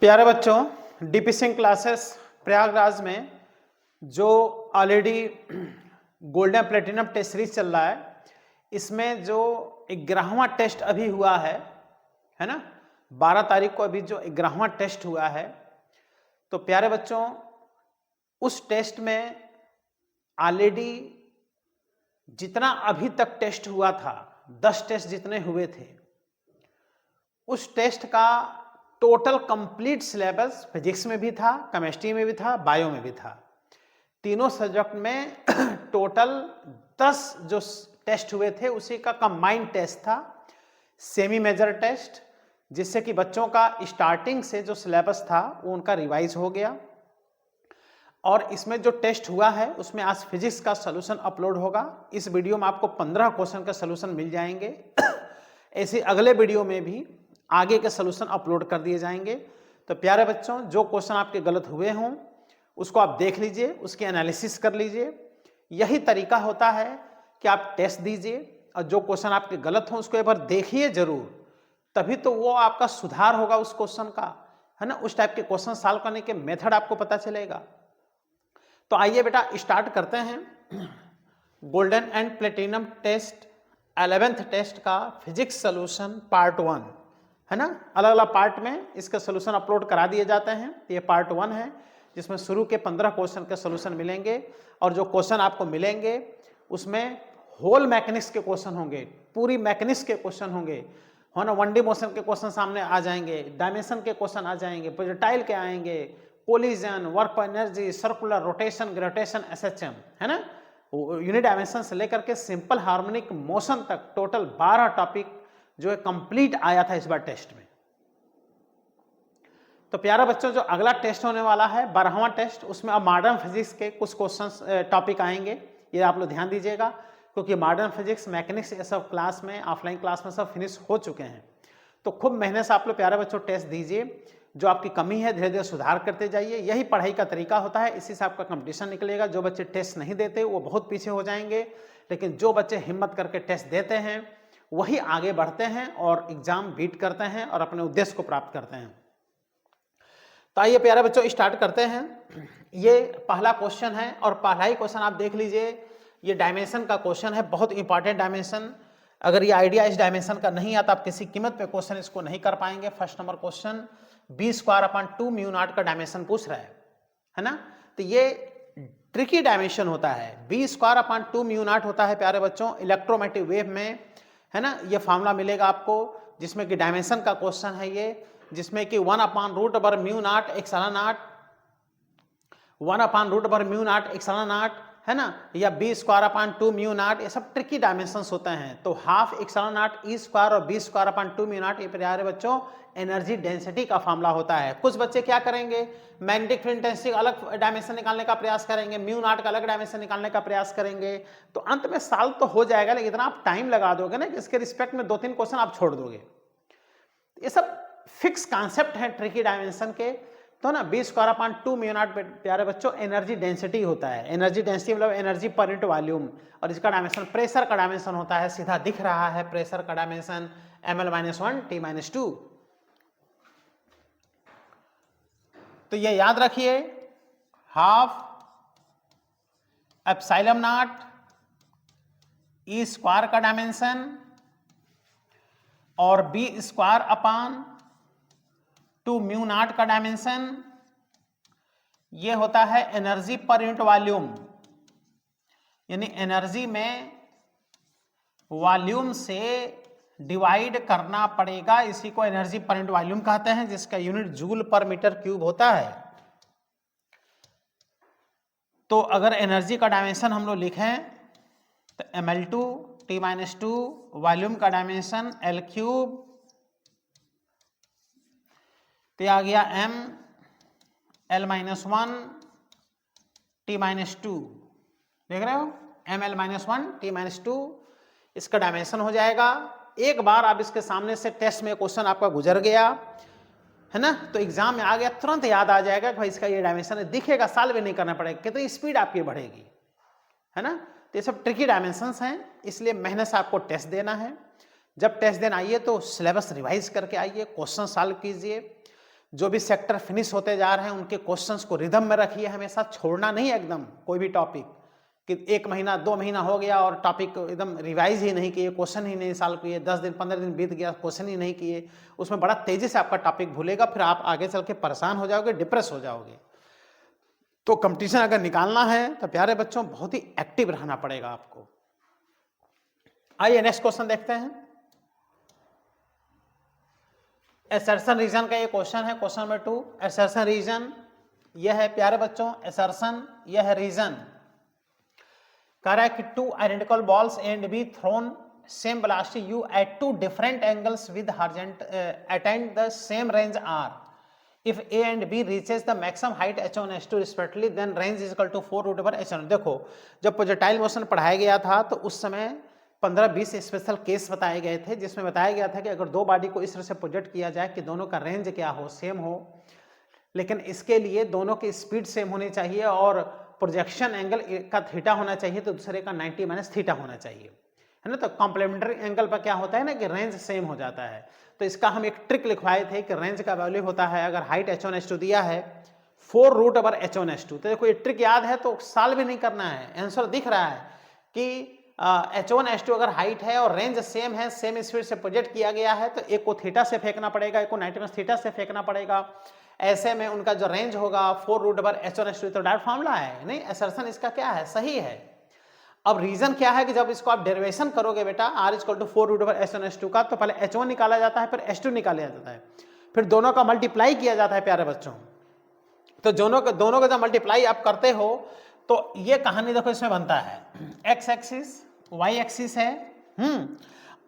प्यारे बच्चों, DP Singh classes Prayagraj में जो already golden platinum test series चल रहा है, इसमें जो 11वां टेस्ट अभी हुआ है ना, 12 तारीख को अभी जो 11वां टेस्ट हुआ है। तो प्यारे बच्चों, उस टेस्ट में ऑलरेडी जितना अभी तक टेस्ट हुआ था, 10 टेस्ट जितने हुए थे, उस टेस्ट का टोटल कंप्लीट सिलेबस फिजिक्स में भी था, केमिस्ट्री में भी था, बायो में भी था। तीनों सब्जेक्ट में टोटल 10 जो टेस्ट हुए थे उसी का कंबाइंड टेस्ट था, सेमी मेजर टेस्ट, जिससे कि बच्चों का स्टार्टिंग से जो सिलेबस था वो उनका रिवाइज हो गया। और इसमें जो टेस्ट हुआ है उसमें आज फिजिक्स का सॉल्यूशन अपलोड होगा। इस वीडियो में आपको 15 क्वेश्चन का सॉल्यूशन मिल जाएंगे। ऐसे अगले वीडियो में भी आगे के सॉल्यूशन अपलोड कर दिए जाएंगे। तो प्यारे बच्चों, जो क्वेश्चन आपके गलत हुए हों उसको आप देख लीजिए, उसकी एनालिसिस कर लीजिए। यही तरीका होता है कि आप टेस्ट दीजिए और जो क्वेश्चन आपके गलत हों उसको एक बार देखिए जरूर, तभी तो वो आपका सुधार होगा उस क्वेश्चन का, है ना। उस टाइप के क्वेश्चन सॉल्व करने के मेथड आपको पता चलेगा। तो आइए बेटा स्टार्ट करते हैं golden and platinum test 11th test का फिजिक्स सॉल्यूशन पार्ट 1, है ना। अलग अलग पार्ट में इसके सॉल्यूशन अपलोड करा दिए जाते हैं। ये पार्ट 1 है जिसमें शुरू के 15 क्वेश्चन के सॉल्यूशन मिलेंगे और जो क्वेश्चन आपको मिलेंगे उसमें होल मैकेनिक्स के क्वेश्चन होंगे, पूरी मैकेनिक्स के क्वेश्चन होंगे, है ना। 1D मोशन के क्वेश्चन सामने आ जाएंगे, डायमेंशन के क्वेश्चन आ जाएंगे, प्रोजेक्टाइल के आएंगे, कोलिजन, वर्क पर energy, circular, rotation, gravitation, SHM, है ना। यूनिट डायमेंशन से लेकर के सिंपल हार्मोनिक मोशन तक टोटल 12 टॉपिक जो है कंप्लीट आया था इस बार टेस्ट में। तो प्यारा बच्चों, जो अगला टेस्ट होने वाला है 12वां टेस्ट, उसमें अब मॉडर्न फिजिक्स के कुछ क्वेश्चंस टॉपिक आएंगे। ये आप लोग ध्यान दीजिएगा, क्योंकि मॉडर्न फिजिक्स, मैकेनिक्स ये सब क्लास में, ऑफलाइन क्लास में सब फिनिश हो चुके हैं। तो खूब मेहनत से आप लोग प्यारे बच्चों टेस्ट दीजिए। जो आपकी कमी है धीरे धीरे सुधार करते जाइए। यही पढ़ाई का तरीका होता है, इसी से आपका कंपटीशन निकलेगा। जो बच्चे टेस्ट नहीं देते वो बहुत पीछे हो जाएंगे, लेकिन जो बच्चे हिम्मत करके टेस्ट देते हैं वही आगे बढ़ते हैं और एग्जाम बीट करते हैं और अपने उद्देश्य को प्राप्त करते हैं। तो आइए प्यारे बच्चों स्टार्ट करते हैं। ये पहला क्वेश्चन है और पहला ही क्वेश्चन आप देख लीजिए। ये डायमेंशन का क्वेश्चन है, बहुत इंपॉर्टेंट डायमेंशन। अगर ये आइडिया इस डायमेंशन का नहीं आता, आप किसी कीमत पे क्वेश्चन इसको नहीं कर पाएंगे। फर्स्ट नंबर क्वेश्चन b² /2 μ0 का डायमेंशन पूछ रहा है ना। तो ये ट्रिकी डायमेंशन होता है। b² /2 μ0 होता है प्यारे बच्चों इलेक्ट्रोमैग्नेटिक वेव में, है ना। ये फॉर्मूला मिलेगा आपको, जिसमें कि डायमेंशन का क्वेश्चन है ये, जिसमें कि 1/√μ0 ε0, 1/√μ0 ε0, है ना, या b² /2 μ0, ये सब ट्रिकी डायमेंशंस होते हैं। तो हाफ ε0 e² और b² /2 μ0 ये प्यारे बच्चों एनर्जी डेंसिटी का फॉर्मूला होता है। कुछ बच्चे क्या करेंगे, मैग्नेटिक फील्ड इंटेंसिटी अलग डायमेंशन निकालने का प्रयास करेंगे, μ0 का अलग डायमेंशन निकालने का प्रयास करेंगे। तो अंत में सॉल्व तो हो जाएगा, लेकिन इतना आप टाइम लगा दोगे ना कि इसके रिस्पेक्ट में 2-3 क्वेश्चन आप छोड़ दोगे। ये सब फिक्स कॉन्सेप्ट है ट्रिकी डायमेंशन के। तो ना b² /2 μ0 प्यारे बच्चों एनर्जी डेंसिटी होता है। एनर्जी डेंसिटी मतलब एनर्जी पर यूनिट वॉल्यूम, और इसका डायमेंशन प्रेशर का डायमेंशन होता है। सीधा दिख रहा है प्रेशर का डायमेंशन ml-1 T-2। तो ये याद रखिए, हाफ ε0 e² का डायमेंशन और b² /2 μ0 का डायमेंशन, ये होता है एनर्जी पर यूनिट वॉल्यूम, यानी एनर्जी में वॉल्यूम से डिवाइड करना पड़ेगा। इसी को एनर्जी पर यूनिट वॉल्यूम कहते हैं, जिसका unit joule per metre cube होता है। तो अगर एनर्जी का डायमेंशन हम लोग लिखें तो ml2 T-2, वॉल्यूम का डायमेंशन L3, तो आ गया ml-1 T-2, देख रहे हो, ml-1 T-2 इसका डायमेंशन हो जाएगा। एक बार आप इसके सामने से टेस्ट में क्वेश्चन आपका गुजर गया, है ना, तो एग्जाम में आ गया, तुरंत याद आ जाएगा कि भाई इसका ये डायमेंशन है, दिखेगा, सॉल्व भी नहीं करना पड़ेगा, कितनी स्पीड आपकी बढ़ेगी, है ना। तो ये सब ट्रिकी डायमेंशंस हैं, इसलिए मेहनत से आपको टेस्ट देना है। जब टेस्ट देना आइए तो सिलेबस रिवाइज करके आइए, क्वेश्चन सॉल्व कीजिए। जो भी सेक्टर फिनिश होते जा रहे हैं उनके क्वेश्चंस को रिदम में रखिए, हमेशा छोड़ना नहीं एकदम कोई भी टॉपिक कि 1 महीना 2 महीना हो गया और टॉपिक एकदम रिवाइज ही नहीं किए, क्वेश्चन ही नहीं सॉल्व किए, 10 दिन 15 दिन बीत गया, क्वेश्चन ही नहीं किए, उसमें बड़ा तेजी से आपका टॉपिक भूलेगा, फिर आप आगे चल के परेशान हो जाओगे, डिप्रेस हो जाओगे। तो कंपटीशन अगर निकालना है तो प्यारे बच्चों बहुत ही एक्टिव रहना पड़ेगा आपको। आइए नेक्स्ट क्वेश्चन देखते हैं। असर्शन रीजन का ये क्वेश्चन है, क्वेश्चन नंबर 2। असर्शन रीजन यह है प्यारे बच्चों, असर्शन यह है रीजन। कह रहा है कि 2 identical balls and be thrown same velocity u at 2 different angles with attain the same range r. If a and b reaches the maximum height h1 h2 respectively, then range is equal to 4 root over h1। देखो जब projectile motion पढ़ाया गया था तो उस समय 15-20 special case बताए गए थे, जिसमें बताया गया था कि अगर दो बॉडी को इस तरह से प्रोजेक्ट किया जाए कि दोनों का रेंज क्या हो, सेम हो, लेकिन इसके लिए दोनों की स्पीड सेम होनी चाहिए और प्रोजेक्शन एंगल का थीटा होना चाहिए तो दूसरे का 90 माइनस थीटा होना चाहिए, है ना। तो कॉम्प्लीमेंट्री एंगल पर क्या होता है ना कि रेंज सेम हो जाता है। तो इसका हम एक ट्रिक लिखवाए थे कि रेंज का वैल्यू होता है, अगर हाइट h1 h2 दिया है 4 रूट ओवर h1 h2। तो देखो ये ट्रिक याद है तो सॉल्व भी नहीं करना है, आंसर दिख रहा है कि h1 h2 अगर हाइट है और रेंज सेम है, सेम स्पीड से प्रोजेक्ट किया गया है, तो एक को थीटा से फेंकना पड़ेगा, एक को 90 माइनस थीटा से फेंकना पड़ेगा। ऐसे में उनका जो रेंज होगा 4 रूट ओवर h1 h2, तो डायरेक्ट फॉर्मूला है, नहीं असर्शन इसका क्या है, सही है। अब रीजन क्या है कि जब इसको आप डेरिवेशन करोगे बेटा r equal to 4 root over h1 h2 का, तो पहले h1 निकाला जाता है, फिर h2 निकाला जाता है, फिर दोनों का मल्टीप्लाई किया जाता है प्यारे बच्चों। तो दोनों का जब मल्टीप्लाई आप करते हो तो ये कहानी देखो इसमें बनता है, x एक्सिस y एक्सिस है,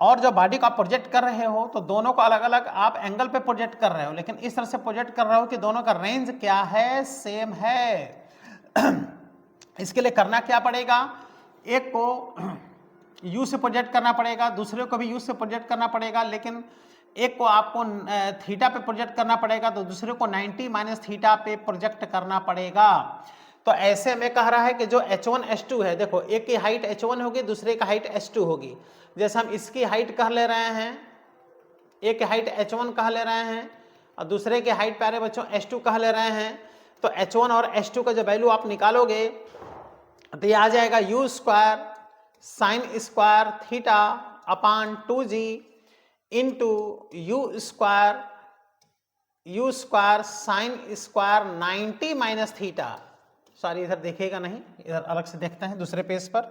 और जब बॉडी को आप प्रोजेक्ट कर रहे हो तो दोनों को अलग अलग आप एंगल पे प्रोजेक्ट कर रहे हो, लेकिन इस तरह से प्रोजेक्ट कर रहे हो कि दोनों का रेंज क्या है, सेम है। इसके लिए करना क्या पड़ेगा, एक को u से प्रोजेक्ट करना पड़ेगा, दूसरे को भी u से प्रोजेक्ट करना पड़ेगा, लेकिन एक को आपको थीटा पे प्रोजेक्ट करना पड़ेगा तो दूसरे को 90 माइनस थीटा पे प्रोजेक्ट करना पड़ेगा। तो ऐसे में कह रहा है कि जो h1 h2 है, देखो एक की हाइट h1 होगी, दूसरे की हाइट h2 होगी। जैसे हम इसकी हाइट कह ले रहे हैं, एक की हाइट h1 कह ले रहे हैं और दूसरे की हाइट प्यारे बच्चों h2 कह ले रहे हैं, तो h1 और h2 का जो वैल्यू आप निकालोगे तो ये आ जाएगा u square sine square theta अपान 2g into u square sine square 90 minus theta. Sorry इधर देखिएगा नहीं, इधर अलग से देखते हैं दूसरे पेज पर।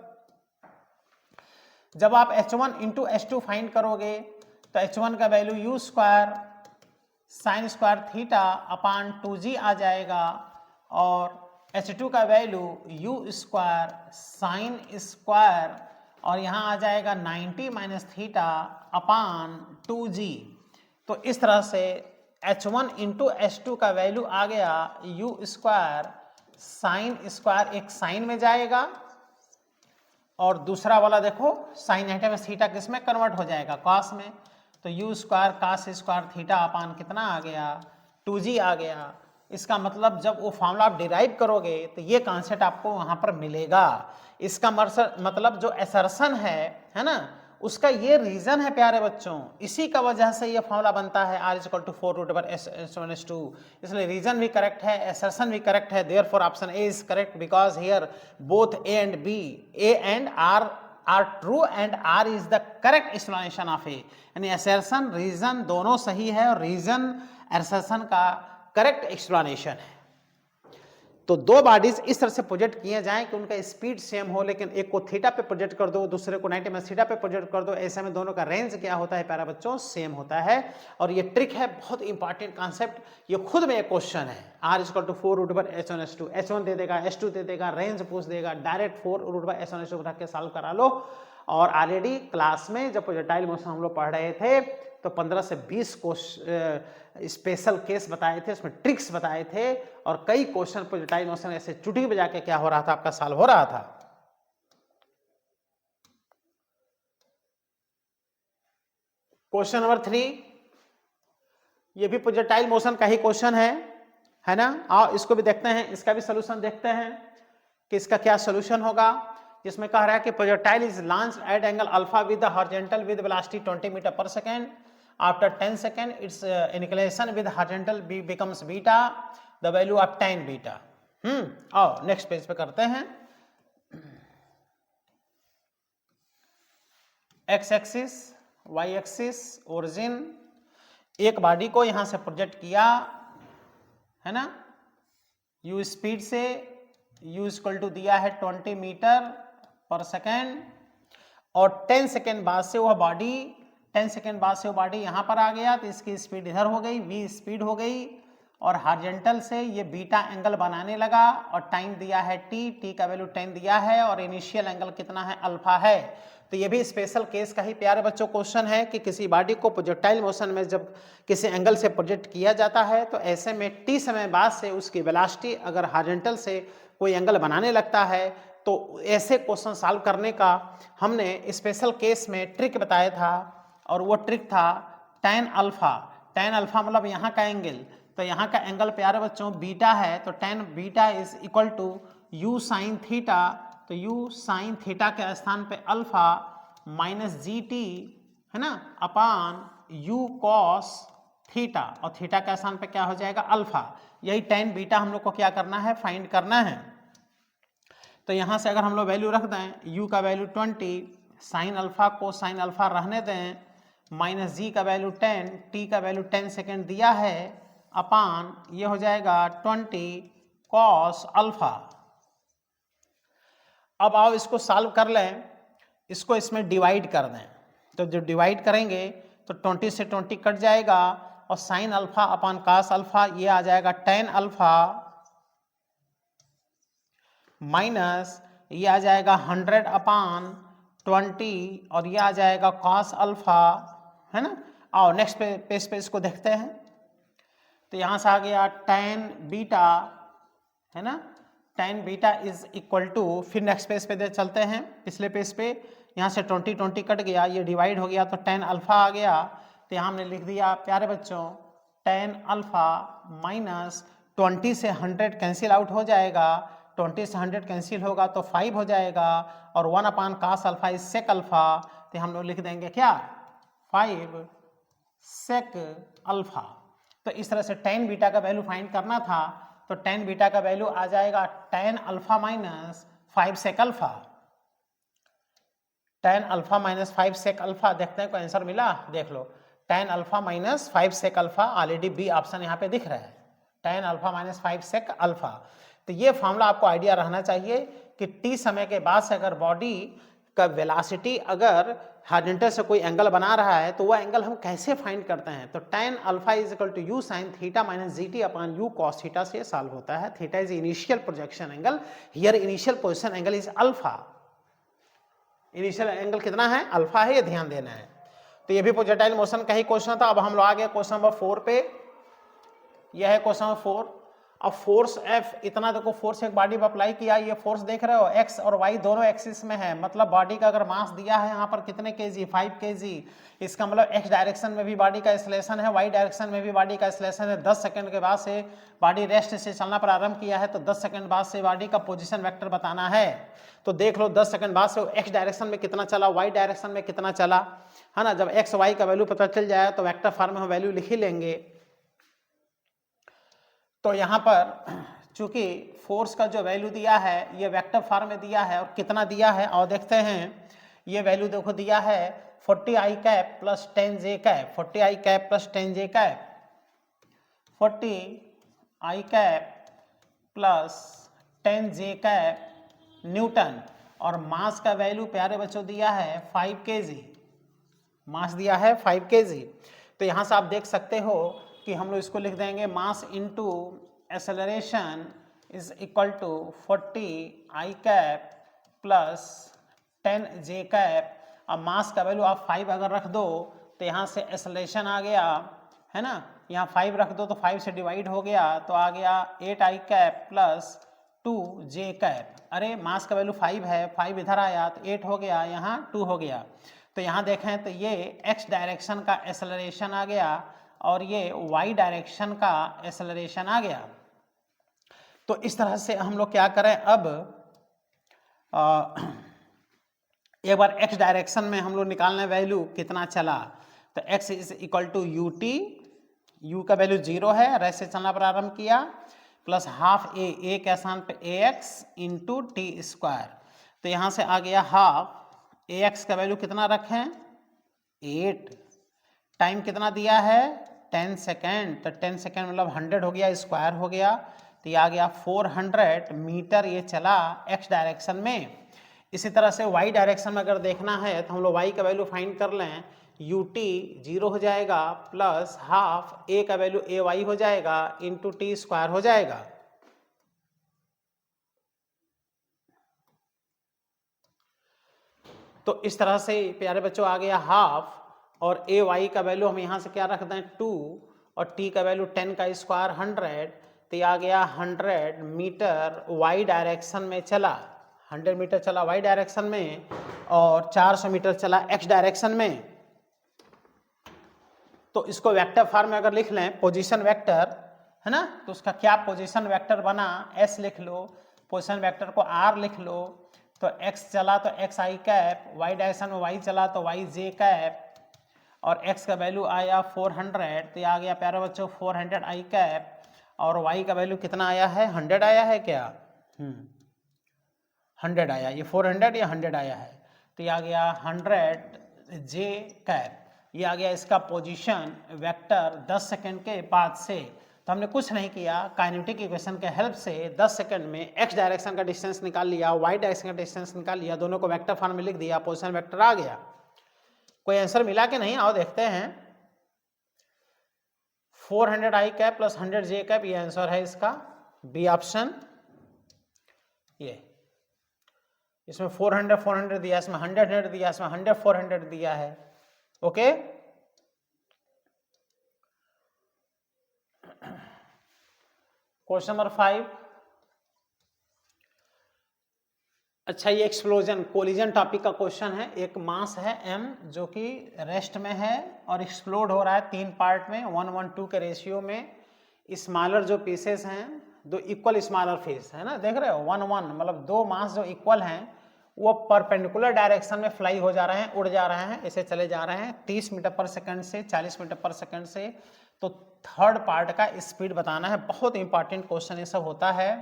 जब आप h1 इंटू h2 फाइंड करोगे तो h1 का value u square sine square theta अपान 2g आ जाएगा और h2 का value u square sine square और यहाँ आ जाएगा 90 माइनस थीटा अपान 2g। तो इस तरह से h1 इंटू h2 का वैल्यू आ गया u स्क्वायर साइन स्क्वायर, एक साइन में जाएगा और दूसरा वाला देखो साइन 90 माइनस थीटा किस में कन्वर्ट हो जाएगा, कॉस में। तो u square cos square theta upon कितना आ गया, 2g आ गया। इसका मतलब जब वो फॉर्मूला आप डिराइव करोगे तो ये कॉन्सेप्ट आपको वहां पर मिलेगा। इसका मतलब जो असर्शन है ना, उसका ये रीजन है प्यारे बच्चों, इसी का वजह से ये फॉर्मूला बनता है r equal to 4 root over h1 h2। इसलिए रीजन भी करेक्ट है, असर्शन भी करेक्ट है, therefore option A is correct because here both a and b, a and r are true and r is the correct explanation of a। यानी assertion reason दोनों सही है और रीजन assertion का correct explanation है। तो दो बॉडीज इस तरह से प्रोजेक्ट किए जाएं कि उनका स्पीड सेम हो, लेकिन एक को थीटा पे प्रोजेक्ट कर दो, दूसरे को 90 माइनस थीटा पे प्रोजेक्ट कर दो, ऐसे में दोनों का रेंज क्या होता है प्यारा बच्चों, सेम होता है। और ये ट्रिक है, बहुत इंपॉर्टेंट कॉन्सेप्ट, ये खुद में एक क्वेश्चन है। r equal to 4 root over h1 h2, h1 दे देगा, h2 दे देगा, रेंज पूछ देगा, direct 4 root over h1 h2 रख के सॉल्व करा लो। और ऑलरेडी क्लास में जब प्रोजेक्टाइल मोशन हम लोग पढ़ रहे थे तो 15 से 20 स्पेशल केस बताए थे, उसमें ट्रिक्स बताए थे और कई क्वेश्चन प्रोजेक्टाइल मोशन ऐसे चुटकी बजा के क्या हो रहा था, आपका सॉल्व हो रहा था। क्वेश्चन नंबर 3, ये भी प्रोजेक्टाइल मोशन का ही क्वेश्चन है ना। आओ इसको भी देखते हैं, इसका भी सोल्यूशन देखते हैं कि इसका क्या सोल्यूशन होगा। जिसमें कह रहा है कि projectile is launched at angle alpha with the horizontal with velocity 20 metre per second after 10 second its inclination with horizontal becomes beta, the value of tan beta. आओ नेक्स्ट पेज पे करते हैं। X axis, Y axis, origin, एक body को यहां से project किया है ना, यू स्पीड से, u इक्वल टू दिया है 20 मीटर पर सेकेंड, और 10 सेकेंड बाद से वह बॉडी 10 सेकेंड बाद से वो बॉडी यहाँ पर आ गया तो इसकी स्पीड इधर हो गई, v स्पीड हो गई, और हॉरिजॉन्टल से ये बीटा एंगल बनाने लगा, और टाइम दिया है t का वैल्यू 10 दिया है, और इनिशियल एंगल कितना है, अल्फा है। तो ये भी स्पेशल केस का ही प्यारे बच्चों क्वेश्चन है कि किसी बॉडी को प्रोजेक्टाइल मोशन में जब किसी एंगल से प्रोजेक्ट किया जाता है तो ऐसे में t समय बाद से उसकी वेलोसिटी अगर हॉरिजॉन्टल से कोई एंगल बनाने लगता है तो ऐसे क्वेश्चन सॉल्व करने का हमने स्पेशल केस में ट्रिक बताया था, और वो ट्रिक था tan अल्फा। tan अल्फा मतलब यहाँ का एंगल, तो यहाँ का एंगल प्यारे बच्चों बीटा है, तो tan beta is equal to u sine theta, तो u साइन थीटा के स्थान पे अल्फा माइनस gt है ना अपान u कॉस थीटा, और थीटा के स्थान पे क्या हो जाएगा, अल्फा। यही tan बीटा हम लोग को क्या करना है, फाइंड करना है। तो यहाँ से अगर हम लोग वैल्यू रख दें, u का वैल्यू 20, साइन अल्फा को साइन अल्फा रहने दें, माइनस जी का वैल्यू 10, t का वैल्यू 10 सेकेंड दिया है, अपान ये हो जाएगा 20 कॉस अल्फा। अब आओ इसको सॉल्व कर लें, इसको इसमें डिवाइड कर दें, तो जब डिवाइड करेंगे तो 20 से 20 कट जाएगा, और साइन अल्फा अपान कॉस अल्फा ये आ जाएगा tan अल्फा, माइनस ये आ जाएगा 100 अपान 20, और ये आ जाएगा कॉस अल्फा, है ना। आओ नेक्स्ट पेज पे इसको देखते हैं। तो यहाँ से आ गया tan बीटा, है ना, tan beta is equal to, फिर नेक्स्ट पेज पे चलते हैं, पिछले पेज पे, यहाँ से 20 कट गया, ये डिवाइड हो गया तो tan अल्फा आ गया, तो यहाँ हमने लिख दिया प्यारे बच्चों tan अल्फा माइनस 20 से 100 कैंसिल आउट हो जाएगा, 20 से 100 कैंसिल होगा तो 5 हो जाएगा, और 1 upon cos alpha is sec alpha, तो हम लोग लिख देंगे क्या, 5 सेक अल्फा। तो इस तरह से tan बीटा का वैल्यू फाइंड करना था, तो tan बीटा का वैल्यू आ जाएगा tan alpha minus 5 sec alpha, tan alpha minus 5 sec alpha. देखते हैं कोई आंसर मिला, देख लो, tan alpha minus 5 sec alpha, already B option यहाँ पे दिख रहा है, tan alpha minus 5 sec alpha. तो ये फॉर्मूला आपको आइडिया रहना चाहिए कि t समय के बाद से अगर बॉडी का वेलोसिटी अगर हॉरिजॉन्टल से कोई एंगल बना रहा है तो वह एंगल हम कैसे फाइंड करते हैं। तो tan alpha is equal to u sine theta minus gt upon u cos theta से सॉल्व होता है। Theta is initial projection angle, here initial position angle is alpha. Initial angle कितना है, अल्फा है, ये ध्यान देना है। तो ये भी प्रोजेक्टाइल मोशन का ही क्वेश्चन था। अब हम लोग आ गए क्वेश्चन नंबर 4 पे। यह है क्वेश्चन नंबर 4। अब फोर्स F, इतना देखो फोर्स एक बॉडी पर अप्लाई किया, ये फोर्स देख रहे हो x और y दोनों एक्सिस में है, मतलब बॉडी का अगर मास दिया है यहाँ पर कितने kg, 5 kg, इसका मतलब x डायरेक्शन में भी बॉडी का एक्सेलरेशन है, y डायरेक्शन में भी बॉडी का एक्सेलरेशन है। 10 सेकंड के बाद से बॉडी रेस्ट से चलना प्रारंभ किया है, तो 10 सेकंड बाद से बॉडी का पोजीशन वेक्टर बताना है। तो देख लो 10 सेकंड बाद से x डायरेक्शन में कितना चला, y डायरेक्शन में कितना चला, है ना। जब x y का वैल्यू पता चल जाए तो वेक्टर फॉर्म में हम वैल्यू लिख ही लेंगे। तो यहाँ पर चूंकि फोर्स का जो वैल्यू दिया है ये वेक्टर फॉर्म में दिया है, और कितना दिया है और देखते हैं। ये वैल्यू देखो दिया है 40i cap plus 10j cap, 40i cap plus 10j cap, 40i cap plus 10j cap Newton, और मास का वैल्यू प्यारे बच्चों दिया है 5 kg, मास दिया है 5 kg। तो यहाँ से आप देख सकते हो कि हम लोग इसको लिख देंगे mass into acceleration is equal to 40i cap plus 10j cap. अब मास का वैल्यू आप 5 अगर रख दो तो यहाँ से एक्सेलरेशन आ गया, है ना, यहाँ 5 रख दो तो 5 से डिवाइड हो गया, तो आ गया 8i cap plus 2j cap. अरे मास का वैल्यू 5 है, 5 इधर आया तो 8 हो गया, यहाँ 2 हो गया। तो यहाँ देखें तो ये x डायरेक्शन का एक्सेलरेशन आ गया और ये y डायरेक्शन का एक्सेलरेशन आ गया। तो इस तरह से हम लोग क्या करें, अब एक बार x डायरेक्शन में हम लोग निकालने वैल्यू कितना चला, तो x is equal to u t, u का वैल्यू 0 है, रेस्ट से चलना प्रारंभ किया, प्लस हाफ ए के स्थान पे ax इंटू टी स्क्वायर। तो यहाँ से आ गया हाफ ax का वैल्यू कितना रखें 8, टाइम कितना दिया है 10 सेकेंड, तो 10 सेकेंड मतलब 100 हो गया, स्क्वायर हो गया, तो ये आ गया 400 मीटर ये चला x डायरेक्शन में। इसी तरह से y डायरेक्शन में अगर देखना है तो हम लोग y का वैल्यू फाइंड कर लें, यू टी 0 हो जाएगा प्लस हाफ a का वैल्यू ए वाई हो जाएगा इंटू टी स्क्वायर हो जाएगा। तो इस तरह से प्यारे बच्चों आ गया हाफ, और ए वाई का वैल्यू हम यहाँ से क्या रख दें 2, और टी का वैल्यू 10 का स्क्वायर 100, तो ये आ गया 100 मीटर वाई डायरेक्शन में चला, 100 मीटर चला वाई डायरेक्शन में, और 400 मीटर चला एक्स डायरेक्शन में। तो इसको वेक्टर फॉर्म में अगर लिख लें, पोजीशन वेक्टर है ना, तो उसका क्या पोजीशन वेक्टर बना, एस लिख लो, पोजीशन वेक्टर को आर लिख लो, तो एक्स चला तो एक्स आई कैप, वाई डायरेक्शन में वाई चला तो वाई जे कैप, और x का वैल्यू आया 400, तो ये आ गया प्यारे बच्चों 400 आई कैप, और y का वैल्यू कितना आया है 100 आया है क्या, 100 आया, ये 400 या 100 आया है, तो ये आ गया 100 जे कैप, ये आ गया इसका पोजीशन वेक्टर 10 सेकंड के बाद से। तो हमने कुछ नहीं किया, काइनेटिक इक्वेशन के हेल्प से 10 सेकंड में x डायरेक्शन का डिस्टेंस निकाल लिया, y डायरेक्शन का डिस्टेंस निकाल लिया, दोनों को वेक्टर फॉर्म में लिख दिया, पोजीशन वेक्टर आ गया। कोई आंसर मिला कि नहीं, आओ देखते हैं। 400 आई कैप प्लस 100 जे कैप, ये आंसर है इसका, बी ऑप्शन। ये इसमें 400 दिया, इसमें 100 दिया, इसमें 400 दिया है। Okay, question number 5। अच्छा, ये एक्सप्लोजन कोलिजन टॉपिक का क्वेश्चन है। एक मास है m जो कि रेस्ट में है और एक्सप्लोड हो रहा है 3 पार्ट में 1:1:2 के रेशियो में। स्मॉलर जो पीसेस हैं, दो इक्वल स्मॉलर फेस है ना, देख रहे हो 1:1, मतलब 2 मास जो इक्वल हैं वो परपेंडिकुलर डायरेक्शन में फ्लाई हो जा रहे हैं, उड़ जा रहे हैं, ऐसे चले जा रहे हैं 30 मीटर पर सेकंड से 40 मीटर पर सेकंड से। तो थर्ड पार्ट का स्पीड बताना है, बहुत इंपॉर्टेंट क्वेश्चन ये सब होता है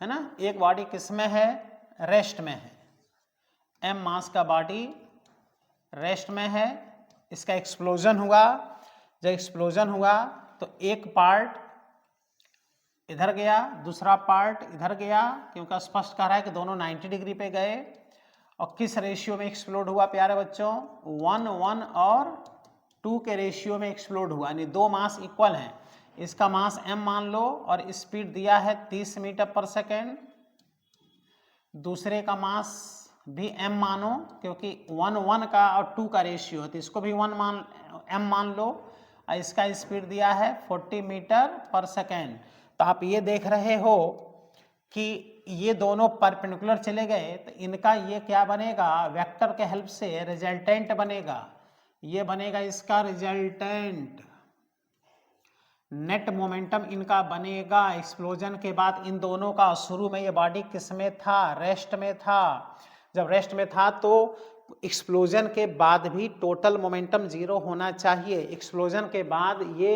ना। एक बॉडी किस में है, रेस्ट में है, m मास का बॉडी रेस्ट में है, इसका एक्सप्लोजन हुआ। जब एक्सप्लोजन हुआ तो एक पार्ट इधर गया, दूसरा पार्ट इधर गया, क्योंकि स्पष्ट कह रहा है कि दोनों 90 डिग्री पे गए। और किस रेशियो में एक्सप्लोड हुआ प्यारे बच्चों, 1:1 और 2 के रेशियो में एक्सप्लोड हुआ, यानी 2 मास इक्वल हैं। इसका मास m मान लो और स्पीड दिया है 30 मीटर पर सेकेंड, दूसरे का मास भी m मानो क्योंकि 1:1 का और 2 का रेशियो है, तो इसको भी m मान लो। और इसका स्पीड दिया है 40 मीटर पर सेकेंड। तो आप ये देख रहे हो कि ये दोनों परपेंडिकुलर चले गए, तो इनका ये क्या बनेगा, वेक्टर के हेल्प से रिजल्टेंट बनेगा, ये बनेगा इसका रिजल्टेंट। नेट मोमेंटम इनका बनेगा एक्सप्लोजन के बाद इन दोनों का। शुरू में ये बॉडी किस में था, रेस्ट में था। जब रेस्ट में था तो एक्सप्लोजन के बाद भी टोटल मोमेंटम 0 होना चाहिए। एक्सप्लोजन के बाद ये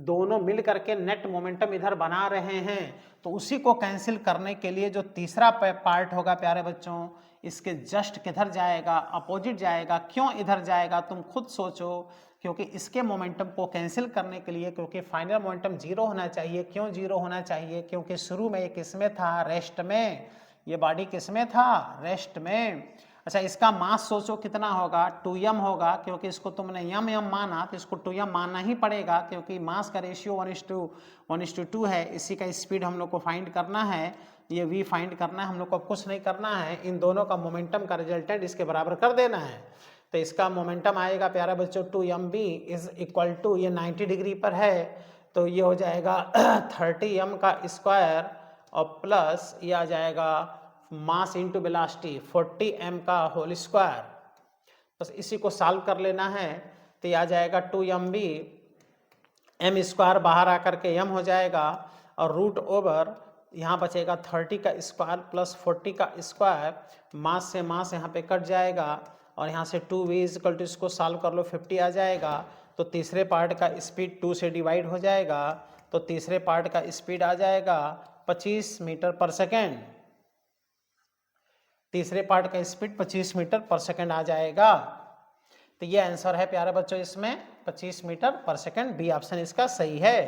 दोनों मिल करके नेट मोमेंटम इधर बना रहे हैं, तो उसी को कैंसिल करने के लिए जो तीसरा पार्ट होगा प्यारे बच्चों, इसके जस्ट किधर जाएगा, अपोजिट जाएगा। क्यों इधर जाएगा तुम खुद सोचो, क्योंकि इसके मोमेंटम को कैंसिल करने के लिए, क्योंकि फाइनल मोमेंटम 0 होना चाहिए। क्यों 0 होना चाहिए, क्योंकि शुरू में ये किसमें था, रेस्ट में। ये बॉडी किसमें था, रेस्ट में। अच्छा, इसका मास सोचो कितना होगा, 2m होगा, क्योंकि इसको तुमने m माना तो इसको 2m मानना ही पड़ेगा, क्योंकि मास का रेशियो 1:2 है। इसी का स्पीड हम लोग को फाइंड करना है, ये v फाइंड करना है, हम लोग को कुछ नहीं करना है। इन दोनों का मोमेंटम का रिजल्टेंट इसके बराबर कर देना है। तो इसका मोमेंटम आएगा प्यारा बच्चों 2mv इज इक्वल टू, ये 90 डिग्री पर है तो ये हो जाएगा 30m का स्क्वायर और प्लस ये आ जाएगा मास इंटू वेलोसिटी 40m का होल स्क्वायर। बस इसी को सॉल्व कर लेना है, तो ये आ जाएगा 2mv, m स्क्वायर बाहर आकर के m हो जाएगा और रूट ओवर यहाँ बचेगा 30 का स्क्वायर प्लस 40 का स्क्वायर। मास से मास यहाँ पे कट जाएगा और यहाँ से 2v इक्वल टू इसको सॉल्व कर लो 50 आ जाएगा। तो तीसरे पार्ट का स्पीड 2 से डिवाइड हो जाएगा, तो तीसरे पार्ट का स्पीड आ जाएगा 25 मीटर पर सेकेंड। तीसरे पार्ट का स्पीड 25 मीटर पर सेकेंड आ जाएगा। तो ये आंसर है प्यारे बच्चों इसमें 25 metre per second, B option इसका सही है।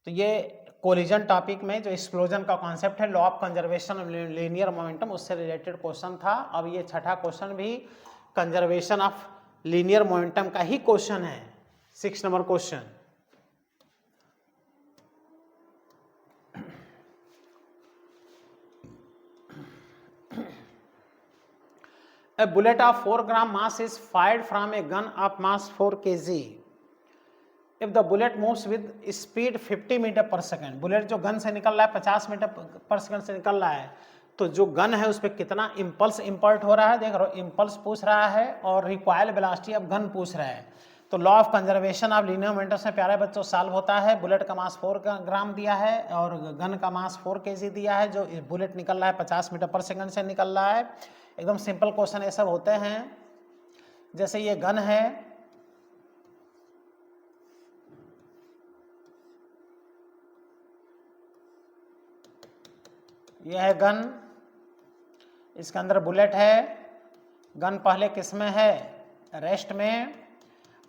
तो ये कोलिजन टॉपिक में जो एक्सप्लोजन का कॉन्सेप्ट है, law of conservation of linear momentum, उससे रिलेटेड क्वेश्चन था। अब ये छठा क्वेश्चन भी कंजर्वेशन ऑफ लीनियर मोमेंटम का ही क्वेश्चन है, 6 number question. A bullet of 4 gram mass is fired from a gun of mass 4 kg. If the bullet moves with speed 50 metre per second, bullet जो gun से निकल रहा है 50 metre per second से निकल रहा है, तो जो गन है उस पर कितना इम्पल्स इम्पर्ट हो रहा है, देख रहे हो इम्पल्स पूछ रहा है और रिक्वायर्ड वेलोसिटी ऑफ गन पूछ रहा है। तो law of conservation of linear momentum से प्यारे बच्चों सॉल्व होता है। बुलेट का मास 4 ग्राम दिया है और गन का मास 4 kg दिया है। जो बुलेट निकल रहा है 50 मीटर पर सेकेंड से निकल रहा है। एकदम सिंपल क्वेश्चन ये सब होते हैं। जैसे ये गन है, यह है गन, इसके अंदर बुलेट है। गन पहले किस में है, रेस्ट में।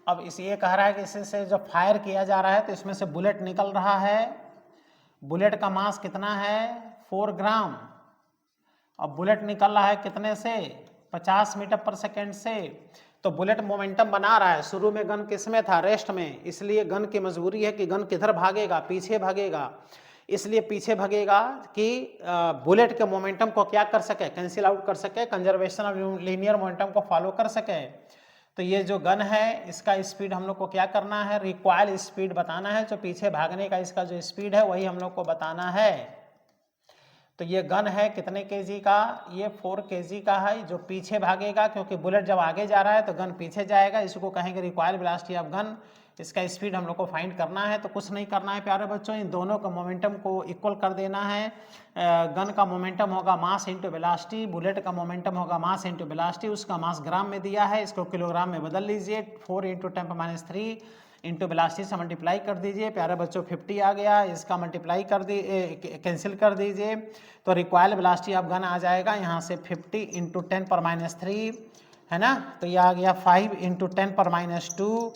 अब इस ये कह रहा है कि इसी से जो फायर किया जा रहा है तो इसमें से बुलेट निकल रहा है। बुलेट का मास कितना है, 4 ग्राम। अब बुलेट निकल रहा है कितने से, 50 मीटर पर सेकेंड से। तो बुलेट मोमेंटम बना रहा है। शुरू में गन किस में था, रेस्ट में, इसलिए गन की मजबूरी है कि गन किधर भागेगा, पीछे भागेगा। इसलिए पीछे भागेगा कि बुलेट के मोमेंटम को क्या कर सके, कैंसिल आउट कर सके, कंजर्वेशन ऑफ लीनियर मोमेंटम को फॉलो कर सके। तो ये जो गन है इसका स्पीड हम लोग को क्या करना है, रिक्वायर्ड स्पीड बताना है। जो पीछे भागने का इसका जो स्पीड है वही हम लोग को बताना है। तो ये गन है कितने केजी का, ये 4 kg का है। जो पीछे भागेगा, क्योंकि बुलेट जब आगे जा रहा है तो गन पीछे जाएगा, इसको कहेंगे रिक्वायर्ड वेलोसिटी ऑफ गन। इसका स्पीड हम लोग को फाइंड करना है। तो कुछ नहीं करना है प्यारे बच्चों, इन दोनों का मोमेंटम को इक्वल कर देना है। गन का मोमेंटम होगा मास इंटू वेलोसिटी, बुलेट का मोमेंटम होगा मास इंटू वेलोसिटी। उसका मास ग्राम में दिया है, इसको किलोग्राम में बदल लीजिए। 4 × 10⁻³ इंटू वेलोसिटी से मल्टीप्लाई कर दीजिए प्यारे बच्चों, 50 आ गया। इसका मल्टीप्लाई कर दी, कैंसिल कर दीजिए, तो रिक्वायर्ड वेलोसिटी ऑफ गन आ जाएगा यहाँ से 50 × 10⁻³ है ना। तो ये आ गया 5 × 10⁻²।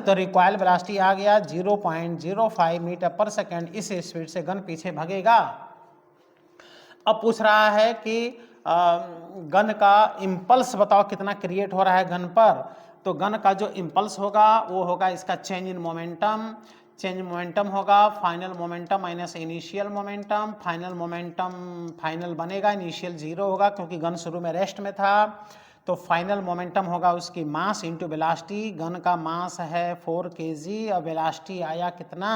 तो रिक्वायर्ड वेलोसिटी आ गया 0.05 मीटर पर सेकेंड। इस स्पीड से गन पीछे भागेगा। अब पूछ रहा है कि गन का इम्पल्स बताओ कितना क्रिएट हो रहा है गन पर। तो गन का जो इम्पल्स होगा वो होगा इसका change in momentum. Change momentum होगा final momentum minus initial momentum. Final momentum final बनेगा, इनिशियल 0 होगा क्योंकि गन शुरू में रेस्ट में था। तो फाइनल मोमेंटम होगा उसकी मास इंटू वेलोसिटी। गन का मास है 4 kg और वेलोसिटी आया कितना,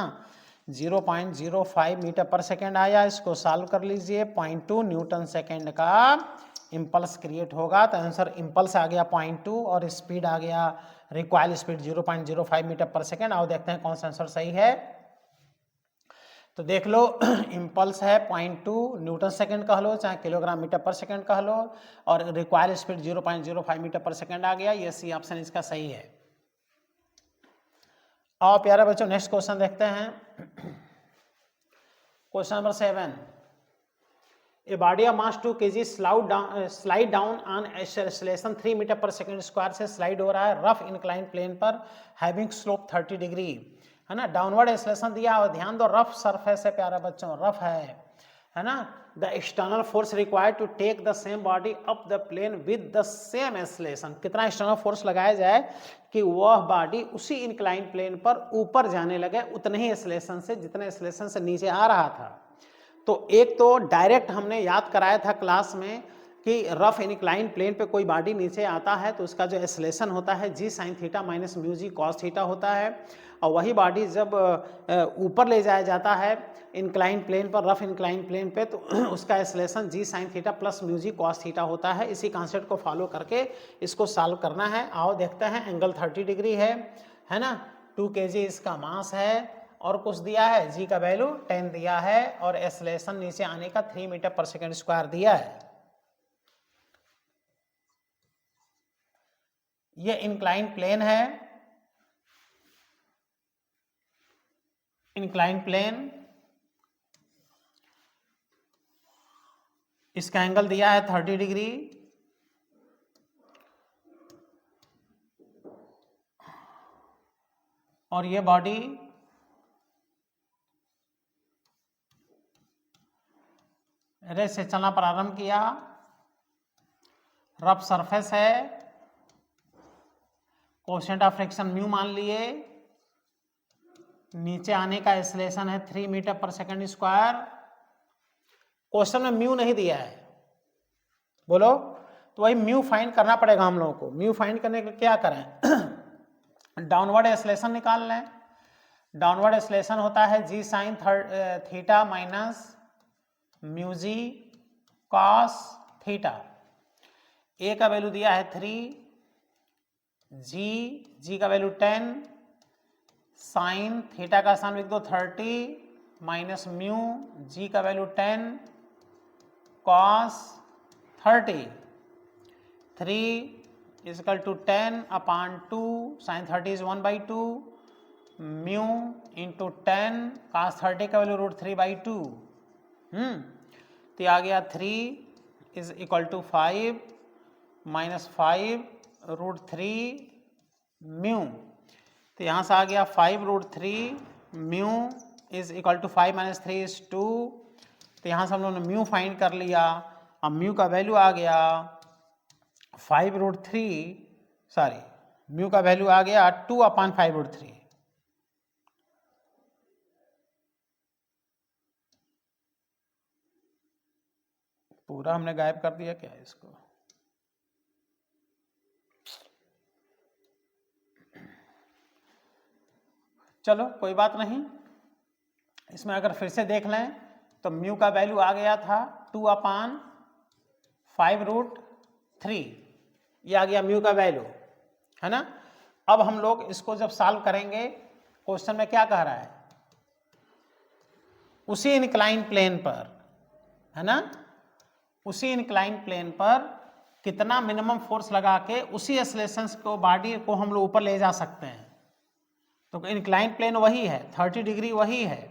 0.05 मीटर पर सेकेंड आया। इसको सॉल्व कर लीजिए, 0.2 न्यूटन सेकेंड का इम्पल्स क्रिएट होगा। तो आंसर इम्पल्स आ गया 0.2 और स्पीड आ गया required speed 0.05 metre per second. आओ देखते हैं कौन सा आंसर सही है। तो देख लो, इम्पल्स है 0.2 न्यूटन सेकेंड कह लो, चाहे किलोग्राम मीटर पर सेकेंड कह लो, और required speed 0.05 metre per second आ गया। ये सी ऑप्शन इसका सही है। आओ प्यारे बच्चों नेक्स्ट क्वेश्चन देखते हैं। Question number 7, a body of mass 2 kg slide down on acceleration 3 metre per second square से स्लाइड हो रहा है रफ इंक्लाइन प्लेन पर हैविंग स्लोप 30 डिग्री, है ना। डाउनवर्ड एक्सेलरेशन दिया और ध्यान दो रफ सरफेस है प्यारे बच्चों, रफ है ना। The external force required to take the same body up the plane with the same acceleration. कितना एक्सटर्नल फोर्स लगाया जाए कि वह बॉडी उसी इंक्लाइन प्लेन पर ऊपर जाने लगे उतने ही एक्सेलरेशन से जितने एक्सेलरेशन से नीचे आ रहा था। तो एक तो डायरेक्ट हमने याद कराया था क्लास में कि रफ इंक्लाइन प्लेन पे कोई बॉडी नीचे आता है तो उसका जो एक्सेलरेशन होता है g sin theta minus mu g cos theta होता है। और वही बॉडी जब ऊपर ले जाया जाता है इंक्लाइन प्लेन पर, रफ इंक्लाइन प्लेन पे, तो उसका acceleration g sin theta plus mu g cos theta होता है। इसी कॉन्सेप्ट को फॉलो करके इसको सॉल्व करना है। आओ देखते हैं। एंगल 30 डिग्री है ना। 2 kg इसका मास है और कुछ दिया है, g का वैल्यू 10 दिया है और एक्सेलरेशन नीचे आने का 3 मीटर पर सेकेंड स्क्वायर दिया है। ये इंक्लाइन प्लेन है, इंक्लाइन प्लेन, इसका एंगल दिया है 30 डिग्री, और ये बॉडी रेस से चलना प्रारंभ किया, रफ सरफेस है, कोएफिशिएंट ऑफ फ्रिक्शन म्यू मान लिए, नीचे आने का एक्सेलरेशन है 3 मीटर पर सेकंड स्क्वायर। क्वेश्चन में म्यू नहीं दिया है, बोलो, तो वही म्यू फाइंड करना पड़ेगा हम लोगों को। म्यू फाइंड करने के क्या करें डाउनवर्ड एक्सेलरेशन निकाल लें। डाउनवर्ड एक्सेलरेशन होता है जी sign theta minus mu g cos theta. ए का वैल्यू दिया है 3, जी का वैल्यू 10, साइन थीटा का सान लिख दो 30 माइनस म्यू, जी का value 10, cos 30, 3 is equal to 10 upon 2, sine 30 is 1/2, mu into 10, cos 30 का वैल्यू √3/2। तो आ गया 3 is equal to 5 minus 5 √3 mu. तो यहाँ से आ गया 5 √3 mu is equal to 5 minus 3 is 2। तो यहाँ से हम लोगों ने म्यू फाइंड कर लिया। अब म्यू का वैल्यू आ गया 5 √3, सॉरी म्यू का वैल्यू आ गया 2/5 √3। पूरा हमने गायब कर दिया क्या इसको? चलो कोई बात नहीं, इसमें अगर फिर से देख लें तो म्यू का वैल्यू आ गया था 2/5 √3, ये आ गया म्यू का वैल्यू, है ना। अब हम लोग इसको जब सॉल्व करेंगे, क्वेश्चन में क्या कह रहा है, उसी इंक्लाइन प्लेन पर, है ना, उसी इंक्लाइन प्लेन पर कितना मिनिमम फोर्स लगा के उसी एक्सेलरेशन को बॉडी को हम लोग ऊपर ले जा सकते हैं। तो इंक्लाइन प्लेन वही है, 30 डिग्री वही है।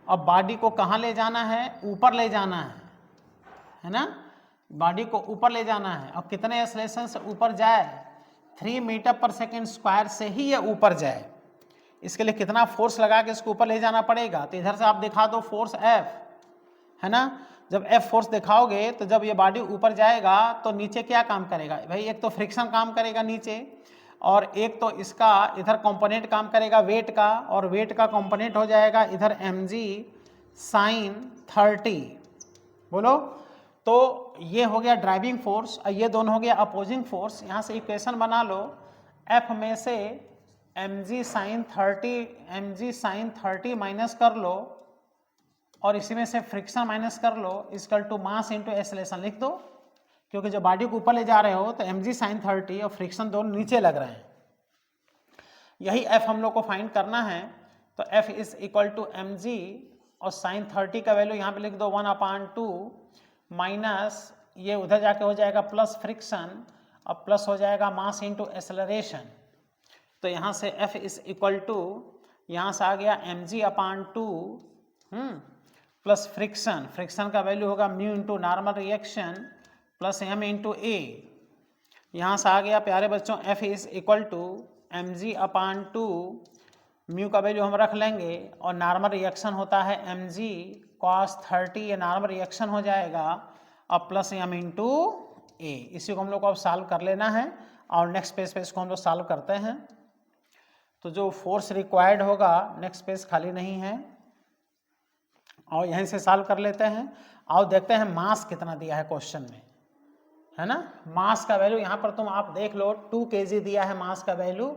अब बॉडी को कहाँ ले जाना है, ऊपर ले जाना है ना, बॉडी को ऊपर ले जाना है। अब कितने एक्सेलरेशन से ऊपर जाए, 3 मीटर पर सेकेंड स्क्वायर से ही ये ऊपर जाए। इसके लिए कितना फोर्स लगा के इसको ऊपर ले जाना पड़ेगा। तो इधर से आप दिखा दो फोर्स F, है ना। जब F फोर्स दिखाओगे तो जब ये बॉडी ऊपर जाएगा तो नीचे क्या काम करेगा भाई, एक तो फ्रिक्शन काम करेगा नीचे, और एक तो इसका इधर कंपोनेंट काम करेगा वेट का, और वेट का कंपोनेंट हो जाएगा इधर mg साइन 30। बोलो, तो ये हो गया ड्राइविंग फोर्स और ये दोनों हो गया अपोजिंग फोर्स। यहाँ से इक्वेशन बना लो, F में से mg साइन 30 माइनस कर लो, और इसी में से फ्रिक्शन माइनस कर लो, equal to mass into acceleration लिख दो। क्योंकि जब बॉडी को ऊपर ले जा रहे हो तो mg साइन 30 और फ्रिक्शन दोनों नीचे लग रहे हैं। यही F हम लोग को फाइंड करना है। तो F is equal to mg और साइन 30 का वैल्यू यहाँ पे लिख दो 1/2 माइनस ये उधर जाके हो जाएगा प्लस फ्रिक्शन और प्लस हो जाएगा मास इंटू एक्सेलरेशन। तो यहाँ से F इज इक्वल टू, यहाँ से आ गया mg/2 प्लस फ्रिक्शन, फ्रिक्शन का वैल्यू होगा mu into normal reaction plus m into a. यहाँ से आ गया प्यारे बच्चों F is equal to mg/2, mu का वैल्यू हम रख लेंगे, और नॉर्मल रिएक्शन होता है mg cos 30, ये नॉर्मल रिएक्शन हो जाएगा, और प्लस m इंटू ए। इसी को हम लोग को अब सॉल्व कर लेना है, और नेक्स्ट पेज पे इसको हम लोग सॉल्व करते हैं। तो जो फोर्स रिक्वायर्ड होगा, नेक्स्ट पेज खाली नहीं है, और यहीं से सॉल्व कर लेते हैं। और देखते हैं मास कितना दिया है क्वेश्चन में, है ना। मास का वैल्यू यहाँ पर तुम आप देख लो 2 kg दिया है मास का वैल्यू,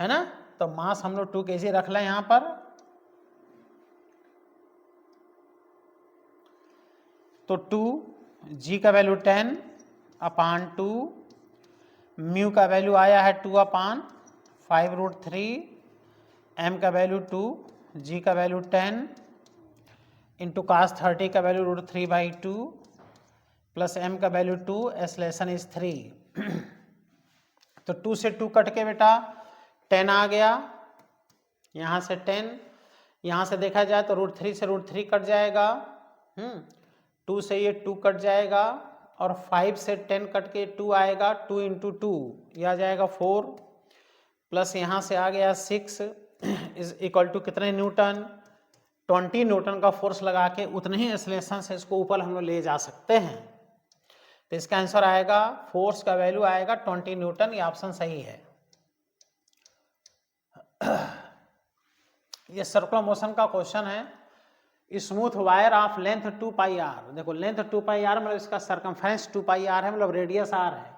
है ना। तो मास हम लोग 2 kg रख लें यहाँ पर। तो 2, g का वैल्यू 10/2, म्यू का वैल्यू आया है 2/5 √3, m का वैल्यू 2, g का वैल्यू 10 इंटू cos 30 का वैल्यू √3/2 प्लस m का वैल्यू 2, एक्सेलरेशन इज 3। तो 2 से 2 कट के बेटा 10 आ गया, यहाँ से 10, यहाँ से देखा जाए तो √3 से √3 कट जाएगा, 2 से ये 2 कट जाएगा, और 5 से 10 कट के 2 आएगा, 2 × 2 यह आ जाएगा 4, प्लस यहाँ से आ गया 6 इज इक्वल टू कितने न्यूटन, 20 न्यूटन का फोर्स लगा के उतने ही एक्सेलरेशन से इसको ऊपर हम लोग ले जा सकते हैं। तो इसका आंसर आएगा, फोर्स का वैल्यू आएगा 20 न्यूटन, ये ऑप्शन सही है। ये सर्कुलर मोशन का क्वेश्चन है। Smooth wire of length 2πr, देखो लेंथ 2πr मतलब इसका सरकमफेरेंस 2πr है, मतलब रेडियस r है,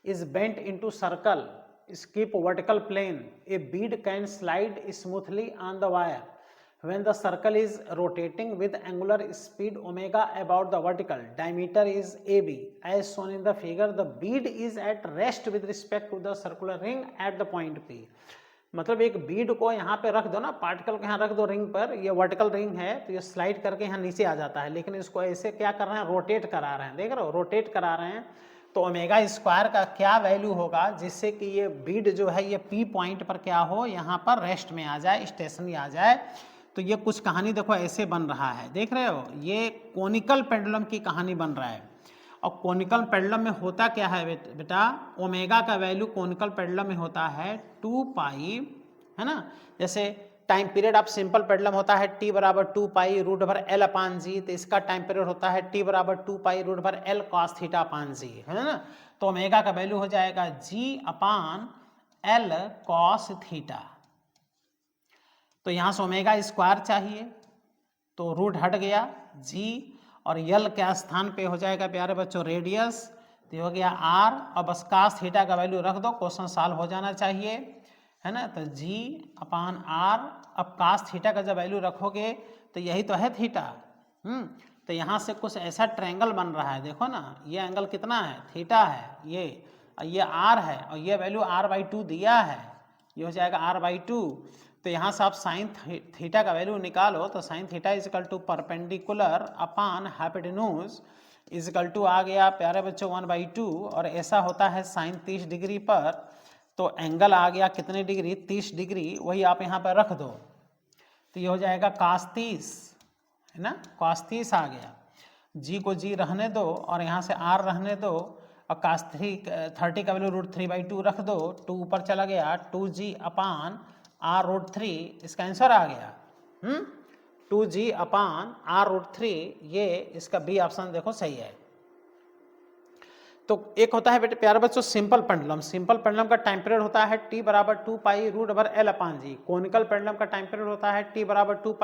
is bent into circle, skip vertical plane, a bead can slide smoothly on the wire when the circle is rotating with angular speed omega about the vertical. Diameter is AB. As shown in the figure, the bead is at rest with respect to the circular ring at the point P. मतलब एक बीड को यहाँ पे रख दो ना, particle को यहाँ रख दो रिंग पर, ये वर्टिकल रिंग है तो ये स्लाइड करके यहाँ नीचे आ जाता है, लेकिन इसको ऐसे क्या कर रहे हैं, रोटेट करा रहे हैं, देख रहे हो, रोटेट करा रहे हैं। तो ओमेगा स्क्वायर का क्या वैल्यू होगा जिससे कि ये बीड जो है ये पी पॉइंट पर क्या हो, यहाँ पर रेस्ट में आ जाए, स्टेशनरी आ जाए। तो ये कुछ कहानी देखो ऐसे बन रहा है, देख रहे हो, ये कोनिकल पेंडुलम की कहानी बन रहा है। और कोनिकल पेंडुलम में होता क्या है बेटा, ओमेगा का वैल्यू कोनिकल पेंडुलम में होता है 2π, है ना। जैसे time period of simple pendulum होता है T बराबर 2π √L/g, तो इसका टाइम पीरियड होता है T बराबर 2π √L cos θ/g, है ना। तो ओमेगा का वैल्यू हो जाएगा G/L cos θ। तो यहाँ से ओमेगा स्क्वायर चाहिए तो रूट हट गया, G और L के स्थान पे हो जाएगा प्यारे बच्चों रेडियस, तो हो गया R, और बस cos θ का वैल्यू रख दो, क्वेश्चन सॉल्व हो जाना चाहिए, है ना। तो G/R, अब cos θ का जब वैल्यू रखोगे तो यही तो है थीटा, तो यहाँ से कुछ ऐसा ट्रायंगल बन रहा है, देखो ना, ये एंगल कितना है, थीटा है, ये R है, और ये वैल्यू R/2 दिया है, ये हो जाएगा R/2। तो यहाँ से आप साइन थीटा का वैल्यू निकालो, तो sine theta is equal to perpendicular upon hypotenuse is equal to आ गया प्यारे बच्चों 1/2, और ऐसा होता है साइन 30 डिग्री पर, तो एंगल आ गया कितने डिग्री, 30 डिग्री, वही आप यहाँ पर रख दो, तो ये हो जाएगा cos 30, है ना, cos 30 आ गया। G को G रहने दो और यहाँ से R रहने दो, और cos 30 का वैल्यू √3/2 रख दो, 2 ऊपर चला गया, 2G/R√3, इसका आंसर आ गया 2G/R√3, ये इसका बी ऑप्शन देखो सही है। तो एक होता है बेटे प्यारे बच्चों सिंपल पेंडुलम, सिंपल पेंडुलम का टाइम पीरियड होता है T बराबर 2π √L/g, कोनिकल पेंडुलम का टाइम पीरियड होता है T बराबर 2π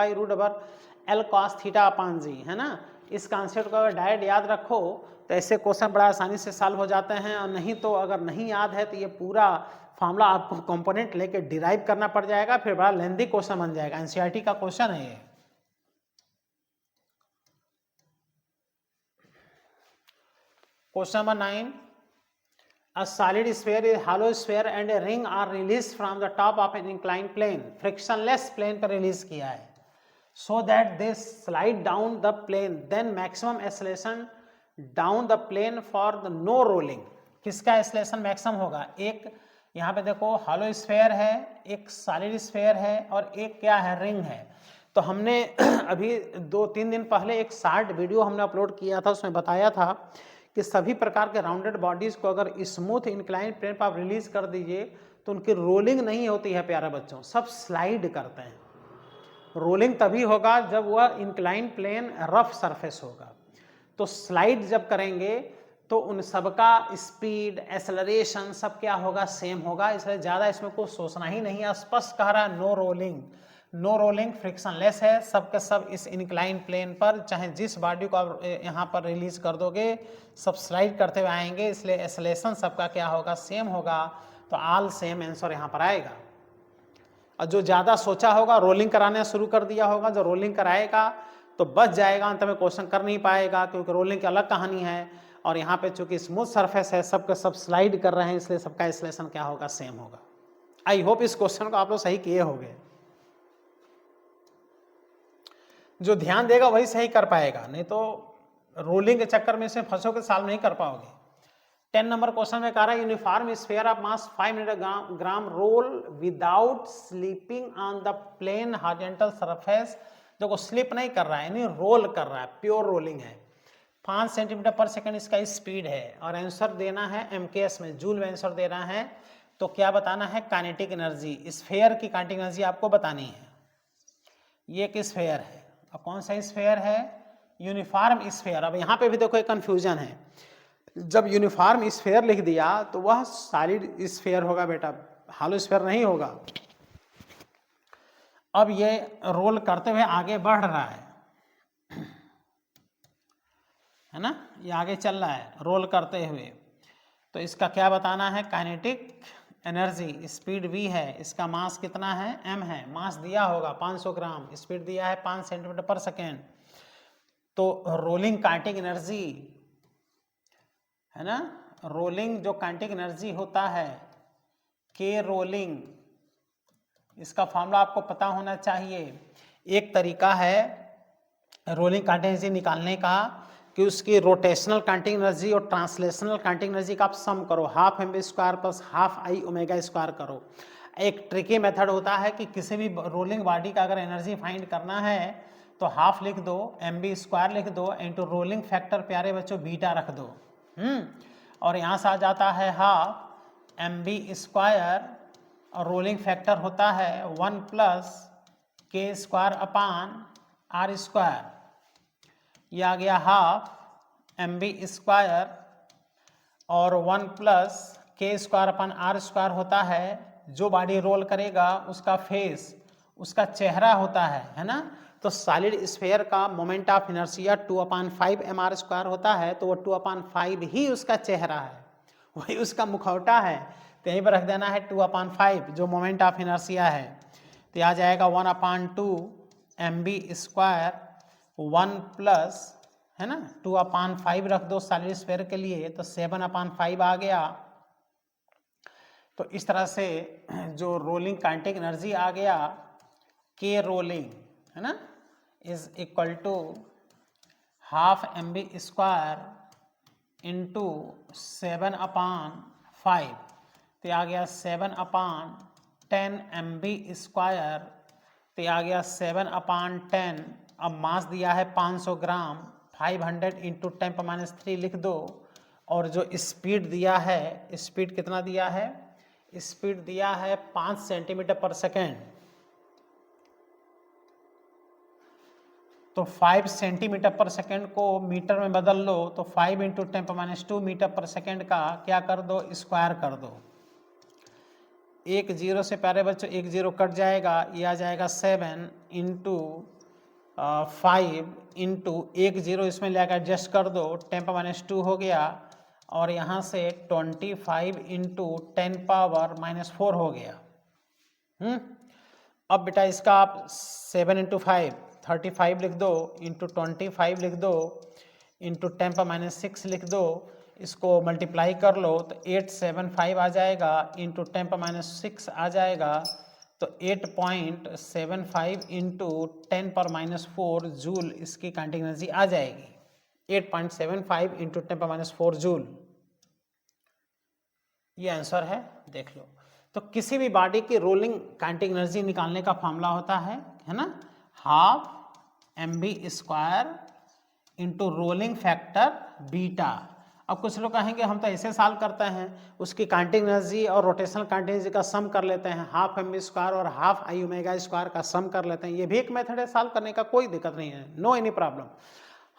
√L cos θ/g, है ना। इस कॉन्सेप्ट को अगर डायरेक्ट याद रखो तो ऐसे क्वेश्चन बड़ा आसानी से सॉल्व हो जाते हैं, और नहीं तो अगर नहीं याद है तो ये पूरा फॉर्मूला आपको कंपोनेंट लेके डिराइव करना पड़ जाएगा, फिर बड़ा लेंथी क्वेश्चन बन जाएगा, एनसीईआरटी का क्वेश्चन है ये। Question number 9. A solid sphere is hollow sphere and a ring are released from the top of an inclined plane, frictionless plane पर रिलीज किया है, so that they slide down the plane, then maximum acceleration down the plane for the no rolling. किसका acceleration maximum होगा, एक यहाँ पे देखो hollow sphere है, एक सॉलिड स्फेयर है, और एक क्या है, रिंग है। तो हमने अभी 2-3 दिन पहले एक शॉर्ट वीडियो हमने अपलोड किया था, उसमें बताया था कि सभी प्रकार के राउंडेड बॉडीज को अगर स्मूथ इंक्लाइन प्लेन पर आप रिलीज कर दीजिए तो उनकी रोलिंग नहीं होती है प्यारे बच्चों, सब स्लाइड करते हैं। रोलिंग तभी होगा जब वह इंक्लाइन प्लेन रफ सरफेस होगा, तो स्लाइड जब करेंगे तो उन सबका स्पीड एक्सेलरेशन सब क्या होगा, सेम होगा, इसलिए ज़्यादा इसमें कुछ सोचना ही नहीं है। स्पष्ट कह रहा है no rolling, no rolling, frictionless है, सब के सब इस इंक्लाइन प्लेन पर, चाहे जिस बॉडी को आप यहाँ पर रिलीज कर दोगे सब स्लाइड करते हुए आएंगे, इसलिए एक्सेलरेशन सबका क्या होगा, सेम होगा। तो ऑल सेम आंसर यहाँ पर आएगा। और जो ज़्यादा सोचा होगा, रोलिंग कराना शुरू कर दिया होगा, जो रोलिंग कराएगा तो बच जाएगा, अंत में क्वेश्चन कर नहीं पाएगा, क्योंकि रोलिंग की अलग कहानी है, और यहाँ पे चूंकि स्मूथ सरफेस है, सबके सब स्लाइड कर रहे हैं, इसलिए सबका एक्सेलरेशन क्या होगा, सेम होगा। आई होप इस क्वेश्चन को आप लोग सही किए होंगे। जो ध्यान देगा वही सही कर पाएगा, नहीं तो रोलिंग के चक्कर में से फंसोगे, सॉल्व नहीं कर पाओगे। 10 नंबर क्वेश्चन में कह रहा है uniform sphere of mass 500 gram roll without slipping on the plane horizontal surface. देखो स्लिप नहीं कर रहा है, यानी रोल कर रहा है, प्योर रोलिंग है। 5 सेंटीमीटर पर सेकंड इसका स्पीड है और आंसर देना है एमकेएस में, जूल में आंसर देना है। तो क्या बताना है? काइनेटिक एनर्जी, स्फीयर की काइनेटिक एनर्जी आपको बतानी है। ये एक स्फीयर है, और कौन सा स्फीयर है? Uniform sphere. अब यहाँ पे भी देखो एक कंफ्यूजन है, जब यूनिफॉर्म स्फीयर लिख दिया तो वह सॉलिड स्फीयर होगा बेटा, हॉलो स्फीयर नहीं होगा। अब ये रोल करते हुए आगे बढ़ रहा है ना, ये आगे चल रहा है रोल करते हुए। तो इसका क्या बताना है? काइनेटिक एनर्जी, स्पीड v है, इसका मास कितना है? m है, मास दिया होगा 500 ग्राम, स्पीड दिया है 5 सेंटीमीटर पर सेकेंड। तो रोलिंग काइनेटिक एनर्जी है ना, रोलिंग जो काइनेटिक एनर्जी होता है के रोलिंग, इसका फॉर्मूला आपको पता होना चाहिए। एक तरीका है रोलिंग काइनेटिक एनर्जी निकालने का कि उसकी रोटेशनल काइनेटिक एनर्जी और ट्रांसलेशनल काइनेटिक एनर्जी का आप सम करो, half M B square plus half I omega square करो। एक ट्रिकी मेथड होता है कि किसी भी रोलिंग बॉडी का अगर एनर्जी फाइंड करना है तो हाफ लिख दो, एम बी स्क्वायर लिख दो, इंटू रोलिंग फैक्टर प्यारे बच्चों बीटा रख दो। और यहाँ से आ जाता है हाफ एम बी स्क्वायर और रोलिंग फैक्टर होता है 1 plus K square upon R square. यह आ गया हाफ एम बी स्क्वायर और 1 plus K square upon R square होता है जो बॉडी रोल करेगा उसका फेस, उसका चेहरा होता है ना। तो सॉलिड स्फीयर का moment of inertia 2/5 mr square होता है, तो वो 2/5 ही उसका चेहरा है, वही उसका मुखौटा है। तो यहीं पर रख देना है 2/5 जो मोमेंट ऑफ इनर्शिया है। तो आ जाएगा 1/2 mb स्क्वायर 1 प्लस है ना 2/5 रख दो सॉलिड स्फीयर के लिए, तो 7/5 आ गया। तो इस तरह से जो रोलिंग काइनेटिक एनर्जी आ गया के रोलिंग है ना is equal to half M B square into 7/5। तो आ गया 7/10 एम बी स्क्वायर। तो आ गया 7/10। अब मास दिया है 500 ग्राम, 500 इंटू 10⁻³ लिख दो। और जो स्पीड दिया है, स्पीड कितना दिया है? स्पीड दिया है 5 सेंटीमीटर पर सेकेंड। तो 5 सेंटीमीटर पर सेकेंड को मीटर में बदल लो, तो 5 इंटू 10⁻² मीटर पर सेकेंड का क्या कर दो? स्क्वायर कर दो। एक जीरो से प्यारे बच्चों एक जीरो कट जाएगा, ये आ जाएगा 7 इंटू 5 इंटू एक जीरो इसमें लेकर एडजस्ट कर दो, 10⁻² हो गया। और यहाँ से 25 इंटू 10⁻⁻4 हो गया। अब बेटा इसका आप 7 इंटू 5 35 लिख दो, इंटू 25 लिख दो, इंटू 10⁻6 लिख दो। इसको मल्टीप्लाई कर लो तो 875 आ जाएगा, इंटू 10⁻6 आ जाएगा। तो 8.75 इंटू 10⁻4 जूल इसकी काइनेटिक एनर्जी आ जाएगी। 8.75 इंटू 10⁻4 जूल, ये आंसर है, देख लो। तो किसी भी बॉडी की रोलिंग काइनेटिक एनर्जी निकालने का फॉर्मूला होता है ना, half M B square into rolling factor beta. अब कुछ लोग कहेंगे हम तो ऐसे सॉल्व करते हैं, उसकी काइनेटिक एनर्जी और रोटेशनल काइनेटिक एनर्जी का सम कर लेते हैं, हाफ एम बी स्क्वायर और हाफ आई ओमेगा स्क्वायर का सम कर लेते हैं। ये भी एक मेथड है सॉल्व करने का, कोई दिक्कत नहीं है, नो एनी प्रॉब्लम।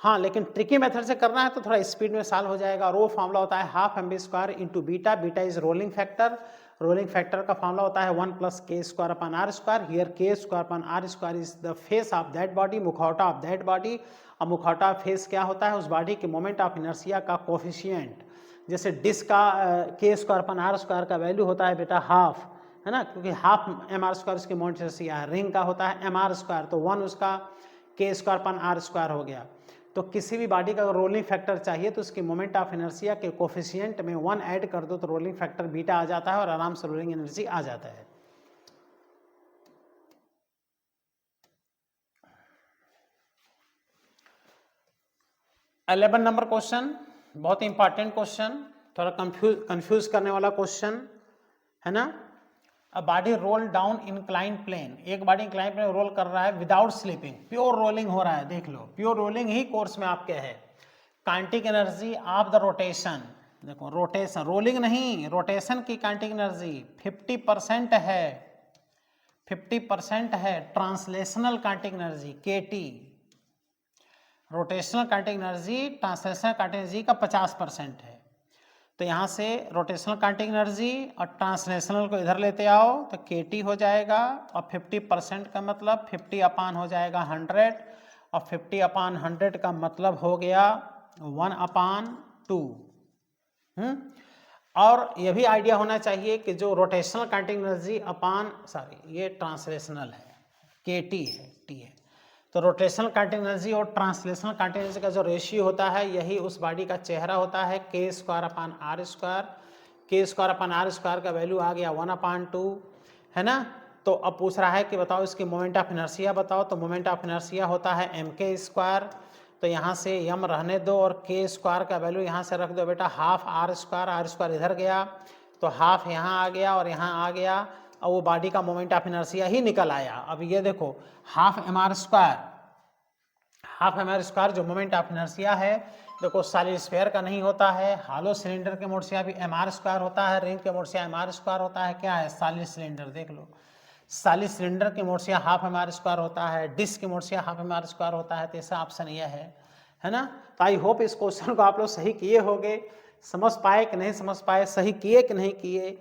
हाँ, लेकिन ट्रिकी मेथड से करना है तो थोड़ा स्पीड में सॉल्व हो जाएगा। और वो फॉर्मूला होता है half M B square into beta. Beta is rolling factor, rolling factor का फॉर्मूला होता है 1 plus K square upon R square. Here K square upon R square is the face of that body, मुखौटा of that body. अब मुखौटा face क्या होता है? उस बॉडी के मोमेंट ऑफ इनर्शिया का कोफिशिएंट। जैसे डिस्क का K square upon R square का वैल्यू होता है बेटा हाफ, है ना, क्योंकि हाफ एम आर स्क्वायर इसकी मोमेंट इनर्शिया है। रिंग का होता है एम आर स्क्वायर, तो 1 उसका के स्क्वायर अपन आर स्क्वायर हो गया। तो किसी भी बॉडी का रोलिंग फैक्टर चाहिए तो उसकी मोमेंट ऑफ इनर्शिया के कोफिशिएंट में 1 ऐड कर दो तो रोलिंग फैक्टर बीटा आ जाता है और आराम से रोलिंग एनर्जी आ जाता है। $11 नंबर क्वेश्चन, बहुत इंपॉर्टेंट क्वेश्चन। थोड़ा कंफ्यूज करने वाला क्वेश्चन है ना। A body roll down incline plane, एक बॉडी इंक्लाइन प्लेन रोल कर रहा है विदाउट स्लिपिंग, प्योर रोलिंग हो रहा है, देख लो प्योर रोलिंग ही कोर्स में आपके है। Kinetic energy of the rotation, देखो रोटेशन, रोलिंग नहीं, रोटेशन की काइनेटिक एनर्जी 50% है, 50% है। Translational kinetic energy KT, rotational kinetic energy translational kinetic energy का 50% है। तो यहाँ से रोटेशनल काइनेटिक एनर्जी और ट्रांसलेशनल को इधर लेते आओ तो KT हो जाएगा, और 50% का मतलब 50 अपान हो जाएगा 100, और 50 अपान 100 का मतलब हो गया 1/2। और ये भी आइडिया होना चाहिए कि जो रोटेशनल काइनेटिक एनर्जी अपान, सॉरी ये ट्रांसलेशनल है, KT है, T है। तो रोटेशनल काइनेटिक एनर्जी और ट्रांसलेशनल काइनेटिक एनर्जी का जो रेशियो होता है यही उस बॉडी का चेहरा होता है, K² अपान R स्क्वायर का वैल्यू आ गया 1/2, है ना। तो अब पूछ रहा है कि बताओ इसकी मोमेंट ऑफ इनर्शिया बताओ, तो मोमेंट ऑफ इनर्शिया होता है mk²। तो यहाँ से m रहने दो और k² का वैल्यू यहाँ से रख दो बेटा, हाफ R स्क्वायर इधर गया तो हाफ यहाँ आ गया और यहाँ आ गया, और वो बॉडी का मोमेंट ऑफ इनर्शिया ही निकल आया। अब ये देखो हाफ mr जो मोमेंट ऑफ इनर्शिया है, देखो सॉलिड स्फीयर का नहीं होता है, हॉलो सिलेंडर के मोड भी mr² होता है, रिंग के मोड mr² होता है, क्या है सॉलिड सिलेंडर, देख लो सॉलिड सिलेंडर के मोड से हाफ mr² होता है, डिस्क के मोड से हाफ mr² होता है। तो ऐसा ऑप्शन यह है ना। तो आई होप इस क्वेश्चन को आप लोग सही किए होंगे, समझ पाए कि नहीं समझ पाए, सही किए कि नहीं किए,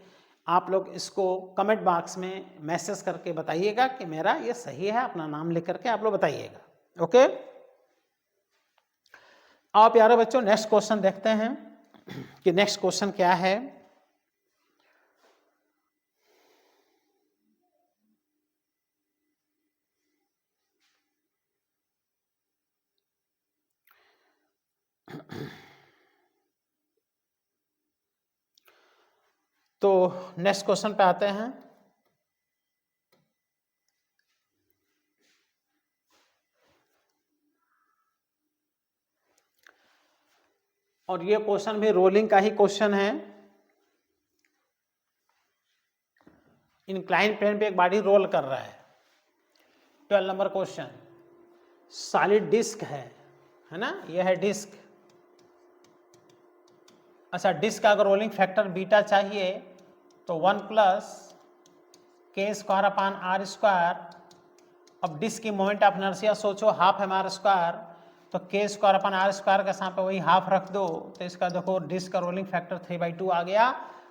आप लोग इसको कमेंट बॉक्स में मैसेज करके बताइएगा कि मेरा ये सही है, अपना नाम लिख करके आप लोग बताइएगा। ओके, आओ प्यारे बच्चों नेक्स्ट क्वेश्चन देखते हैं कि नेक्स्ट क्वेश्चन क्या है। तो नेक्स्ट क्वेश्चन पे आते हैं। और ये क्वेश्चन भी रोलिंग का ही क्वेश्चन है। इंक्लाइन प्लेन पे एक बॉडी रोल कर रहा है। 12 नंबर क्वेश्चन, सॉलिड डिस्क है ना, ये है डिस्क। अच्छा, डिस्क का अगर रोलिंग फैक्टर बीटा चाहिए तो 1 + k² अपान R²। अब डिस्क की मोमेंट ऑफ इनर्शिया सोचो हाफ mr², तो k² अपान R² के साथ वही हाफ रख दो, तो इसका देखो डिस्क का रोलिंग फैक्टर 3/2 आ गया।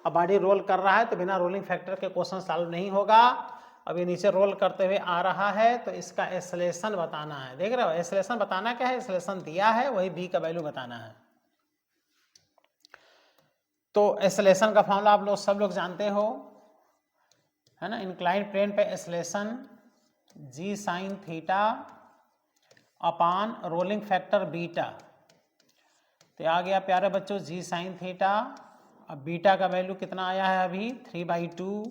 अब बॉडी रोल कर रहा है तो बिना रोलिंग फैक्टर के क्वेश्चन सॉल्व नहीं होगा। अब ये नीचे रोल करते हुए आ रहा है तो इसका एक्सेलरेशन बताना है। देख रहे हो एक्सेलरेशन बताना क्या है, एक्सेलरेशन दिया है वही b का वैल्यू बताना है। तो एक्सेलरेशन का फॉर्मूला आप लोग सब लोग जानते हो, है ना। इंक्लाइन प्लेन पे acceleration g sin theta upon rolling factor beta. तो आ गया प्यारे बच्चों g sin थीटा। अब बीटा का वैल्यू कितना आया है अभी 3/2,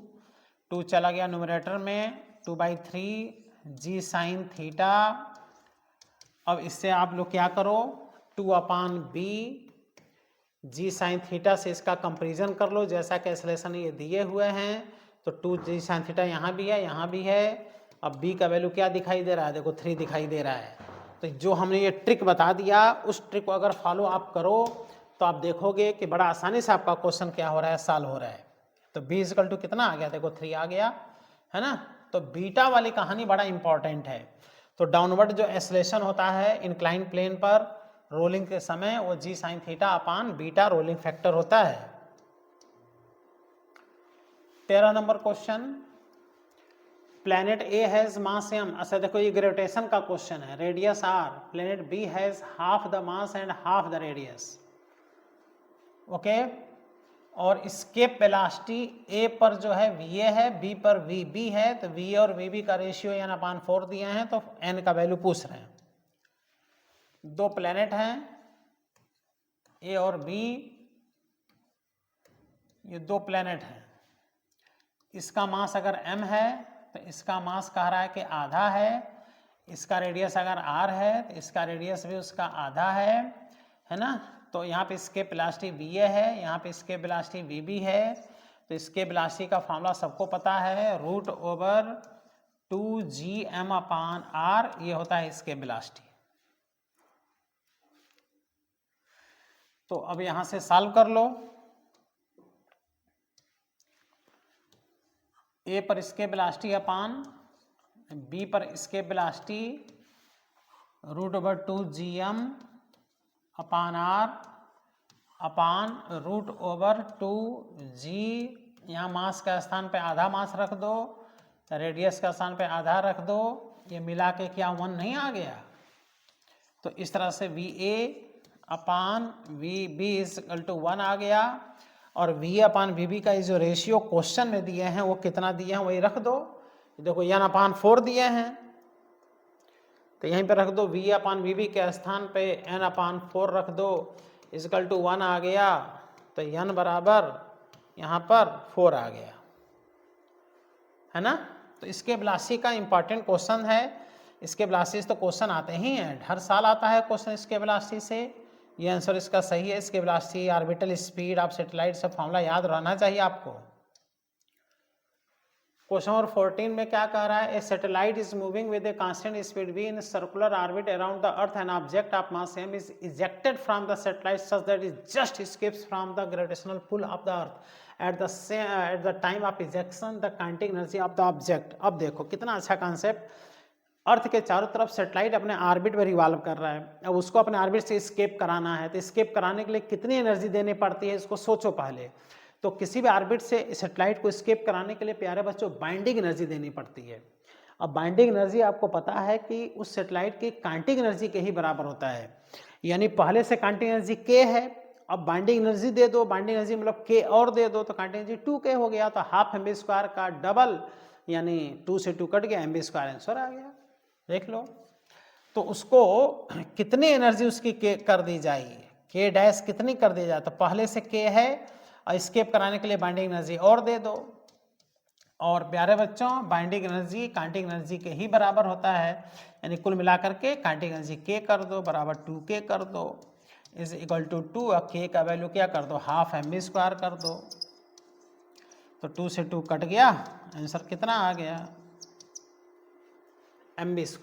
2 चला गया न्यूमरेटर में, 2/3 g sin थीटा। अब इससे आप लोग क्या करो 2/b g sin थीटा से इसका कंपैरिजन कर लो, जैसा कि एक्सेलरेशन ये दिए हुए हैं। तो 2g sin थीटा यहाँ भी है यहाँ भी है। अब b का वैल्यू क्या दिखाई दे रहा है, देखो 3 दिखाई दे रहा है। तो जो हमने ये ट्रिक बता दिया उस ट्रिक को अगर फॉलो आप करो तो आप देखोगे कि बड़ा आसानी से आपका क्वेश्चन क्या हो रहा है, सॉल्व हो रहा है। तो b = कितना आ गया, देखो 3 आ गया, है ना। तो बीटा वाली कहानी बड़ा इंपॉर्टेंट है। तो डाउनवर्ड जो एक्सेलरेशन होता है इंक्लाइन प्लेन पर रोलिंग के समय वो g sin theta upon beta rolling factor होता है। 13 number question, planet A has mass m। अच्छा देखो ये ग्रेविटेशन का क्वेश्चन है, radius r, planet B has half the mass and half the radius. Okay, और इसके वेलोसिटी A पर जो है VA है, B पर VB है। तो VA और VB का रेशियो n/4 दिए हैं, तो n का वैल्यू पूछ रहे हैं। दो प्लेनेट हैं A और B, ये दो प्लेनेट हैं। इसका मास अगर m है तो इसका मास कह रहा है कि आधा है। इसका रेडियस अगर r है तो इसका रेडियस भी उसका आधा है ना। तो यहाँ पे escape velocity VA है, यहाँ पे escape velocity VB है, तो escape velocity का फॉर्मूला सबको पता है, √2gm/r, ये होता है escape velocity। तो अब यहां से सॉल्व कर लो। ए पर escape velocity अपान बी पर escape velocity √2gm/r अपान √2g, यहाँ मास का स्थान पे आधा मास रख दो, रेडियस का स्थान पे आधा रख दो, ये मिला के क्या 1 नहीं आ गया? तो इस तरह से VA upon VB equal to 1 आ गया, और VA अपान VB का जो रेशियो क्वेश्चन में दिए हैं वो कितना दिए हैं वही रख दो। देखो n/4 दिए हैं, तो यहीं पे रख दो, VA अपान VB के स्थान पे n/4 रख दो, इक्वल टू 1 आ गया, तो n बराबर यहाँ पर 4 आ गया, है ना। तो इसके वेलोसिटी का इंपॉर्टेंट क्वेश्चन है, इसके वेलोसिटी तो क्वेश्चन आते ही हैं, हर साल आता है क्वेश्चन इसके वेलोसिटी से। ये आंसर इसका सही है। इसके velocity, orbital speed of satellite सब फॉर्मूला याद रहना चाहिए आपको। क्वेश्चन नंबर 14 में क्या कह रहा है? A satellite is moving with a constant speed v in circular orbit around the earth, an object of mass m is ejected from the satellite such that it just escapes from the gravitational pull of the earth at the time of ejection, the kinetic energy of the object. अब देखो कितना अच्छा concept. अर्थ के चारों तरफ satellite अपने orbit में revolve कर रहा है, अब उसको अपने ऑर्बिट से एस्केप कराना है, तो एस्केप कराने के लिए कितनी एनर्जी देनी पड़ती है इसको सोचो पहले। तो किसी भी ऑर्बिट से सैटेलाइट को एस्केप कराने के लिए प्यारे बच्चों बाइंडिंग एनर्जी देनी पड़ती है। अब बाइंडिंग एनर्जी आपको पता है कि उस सैटेलाइट की काइनेटिक एनर्जी के ही बराबर होता है, यानी पहले से काइनेटिक एनर्जी k है, अब बाइंडिंग एनर्जी दे दो, बाइंडिंग एनर्जी मतलब k और दे दो, तो काइनेटिक एनर्जी 2k हो गया, तो हाफ mv² का डबल, यानी 2 से 2 कट गया, mv² आंसर आ गया। देख लो, तो उसको कितनी एनर्जी उसकी कर दी जाएगी, k डैश कितनी कर दी जाए, तो पहले से k है, एस्केप कराने के लिए बाइंडिंग एनर्जी और दे दो, और प्यारे बच्चों बाइंडिंग एनर्जी काइनेटिक एनर्जी के ही बराबर होता है, यानी कुल मिलाकर के काइनेटिक एनर्जी k कर दो बराबर 2k कर दो, इज इक्वल टू 2, और k का वैल्यू क्या कर दो, हाफ mv² कर दो, तो 2 से 2 कट गया, आंसर कितना आ गया, mv²।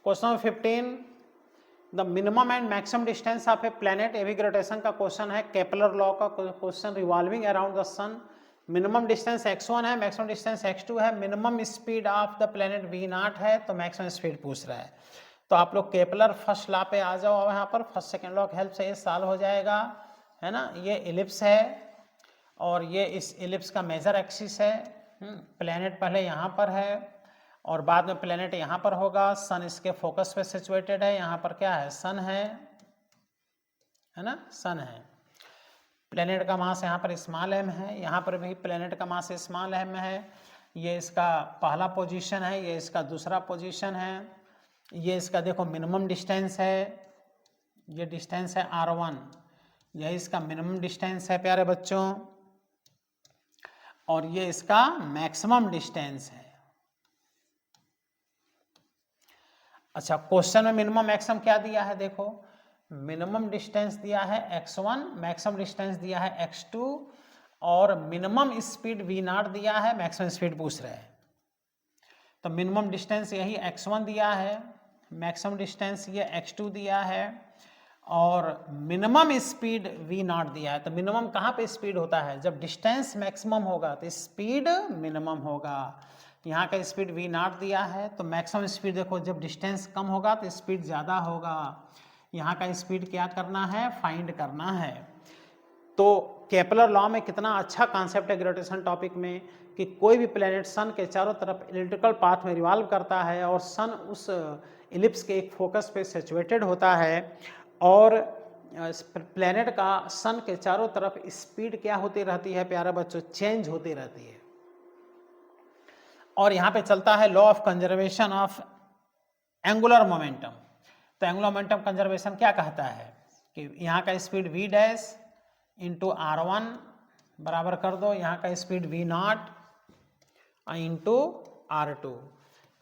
Question 15, the minimum and maximum distance of a planet, एवी ग्रेविटेशन का क्वेश्चन है, केपलर लॉ का question, revolving around the sun, minimum distance x1 है, मैक्सिमम डिस्टेंस x2 है, minimum speed of the planet v0 है, तो maximum speed पूछ रहा है। तो आप लोग केपलर फर्स्ट लॉ पे आ जाओ, यहाँ पर फर्स्ट सेकेंड लॉ की हेल्प से ये सॉल्व हो जाएगा, है ना। ये इलिप्स है और ये इस इलिप्स का मेजर एक्सिस है, प्लेनेट पहले यहाँ पर है और बाद में प्लेनेट यहाँ पर होगा, सन इसके फोकस पे सिचुएटेड है, यहाँ पर क्या है, सन है ना, सन है। प्लेनेट का मास यहाँ पर स्मॉल m है, यहाँ पर भी प्लेनेट का मास स्मॉल m है, ये इसका पहला पोजीशन है, ये इसका दूसरा पोजीशन है, ये इसका देखो मिनिमम डिस्टेंस है, ये डिस्टेंस है r1, यही इसका मिनिमम डिस्टेंस है प्यारे बच्चों, और ये इसका मैक्सिमम डिस्टेंस है। अच्छा, क्वेश्चन में मिनिमम मैक्सिमम क्या दिया है, देखो मिनिमम डिस्टेंस दिया है x1, मैक्सिमम डिस्टेंस दिया है x2, और मिनिमम स्पीड v0 दिया है, मैक्सिमम स्पीड पूछ रहे हैं। तो मिनिमम डिस्टेंस यही x1 दिया है, मैक्सिमम डिस्टेंस ये x2 दिया है, और मिनिमम स्पीड v0 दिया है। तो मिनिमम कहाँ पे स्पीड होता है, जब डिस्टेंस मैक्सिमम होगा तो स्पीड मिनिमम होगा। यहाँ का स्पीड v0 दिया है, तो मैक्सिमम स्पीड देखो जब डिस्टेंस कम होगा तो स्पीड ज़्यादा होगा। यहाँ का स्पीड क्या करना है, फाइंड करना है। तो केपलर लॉ में कितना अच्छा कॉन्सेप्ट है ग्रेविटेशन टॉपिक में, कि कोई भी प्लेनेट सन के चारों तरफ इलिप्टिकल पाथ में रिवॉल्व करता है और सन उस इलिप्स के एक फोकस पे सिचुएटेड होता है, और प्लेनेट का सन के चारों तरफ स्पीड क्या होती रहती है प्यारे बच्चों, चेंज होती रहती है। और यहाँ पे चलता है law of conservation of angular momentum. तो एंगुलर मोमेंटम कंजर्वेशन क्या कहता है कि यहाँ का speed v dash into r1 बराबर कर दो यहाँ का स्पीड v0 इंटू r2,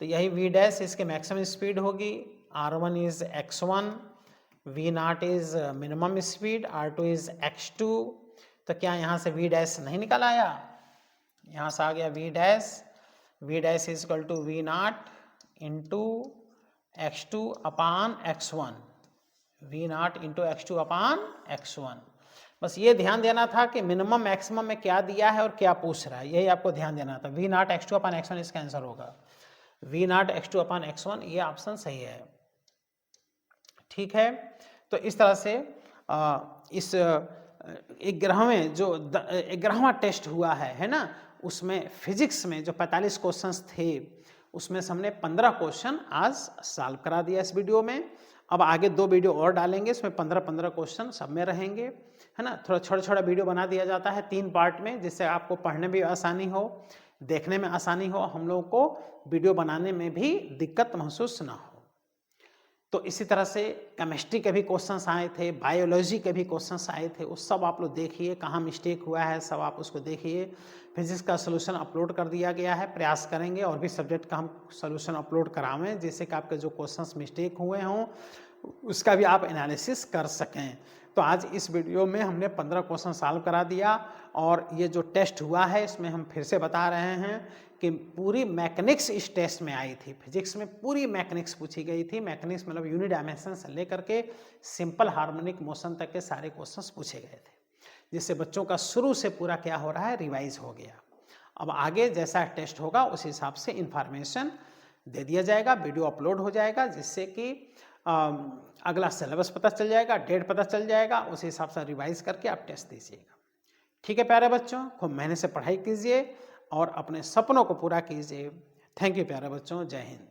तो यही v डैश इसके मैक्सिमम स्पीड होगी, R1 is x1, V0 is minimum speed, R2 is x2। तो क्या यहाँ से V डैश नहीं निकल आया? यहाँ से आ गया V dash is equal to V0 into x2 upon x1, V0 into x2 upon x1। बस ये ध्यान देना था कि मिनिमम मैक्सिमम में क्या दिया है और क्या पूछ रहा है, यही आपको ध्यान देना था। V0 x2 अपान x1 इसका आंसर होगा। V0 x2 अपान x1 ये ऑप्शन सही है। ठीक है, तो इस तरह से इस 11वें जो 11वां टेस्ट हुआ है ना, उसमें फिजिक्स में जो 45 क्वेश्चंस थे उसमें से हमने 15 क्वेश्चन आज सॉल्व करा दिया इस वीडियो में। अब आगे 2 वीडियो और डालेंगे, इसमें 15-15 क्वेश्चन सब में रहेंगे, है ना। थोड़ा छोटा-छोटा वीडियो बना दिया जाता है 3 पार्ट में, जिससे आपको पढ़ने में आसानी हो, देखने में आसानी हो, हम लोगों को वीडियो बनाने में भी दिक्कत महसूस ना हो। तो इसी तरह से केमिस्ट्री के भी क्वेश्चंस आए थे, बायोलॉजी के भी क्वेश्चंस आए थे, उस सब आप लोग देखिए, कहाँ मिस्टेक हुआ है सब आप उसको देखिए। फिजिक्स का सोल्यूशन अपलोड कर दिया गया है, प्रयास करेंगे और भी सब्जेक्ट का हम सोल्यूशन अपलोड करावें, जिससे कि आपके जो क्वेश्चंस मिस्टेक हुए हों उसका भी आप एनालिसिस कर सकें। तो आज इस वीडियो में हमने 15 क्वेश्चन सॉल्व करा दिया, और ये जो टेस्ट हुआ है इसमें हम फिर से बता रहे हैं कि पूरी मैकेनिक्स इस टेस्ट में आई थी। फिजिक्स में पूरी मैकेनिक्स पूछी गई थी। मैकेनिक्स मतलब यूनिट डायमेंशन से लेकर के सिंपल हार्मोनिक मोशन तक के सारे क्वेश्चंस पूछे गए थे, जिससे बच्चों का शुरू से पूरा क्या हो रहा है, रिवाइज हो गया। अब आगे जैसा टेस्ट होगा उस हिसाब से इंफॉर्मेशन दे दिया जाएगा, वीडियो अपलोड हो जाएगा, जिससे कि अगला सिलेबस पता चल जाएगा, डेट पता चल जाएगा, उस हिसाब से रिवाइज करके आप टेस्ट दीजिएगा। ठीक है प्यारे बच्चों, खूब मेहनत से पढ़ाई कीजिए और अपने सपनों को पूरा कीजिए। थैंक यू प्यारे बच्चों, जय हिंद।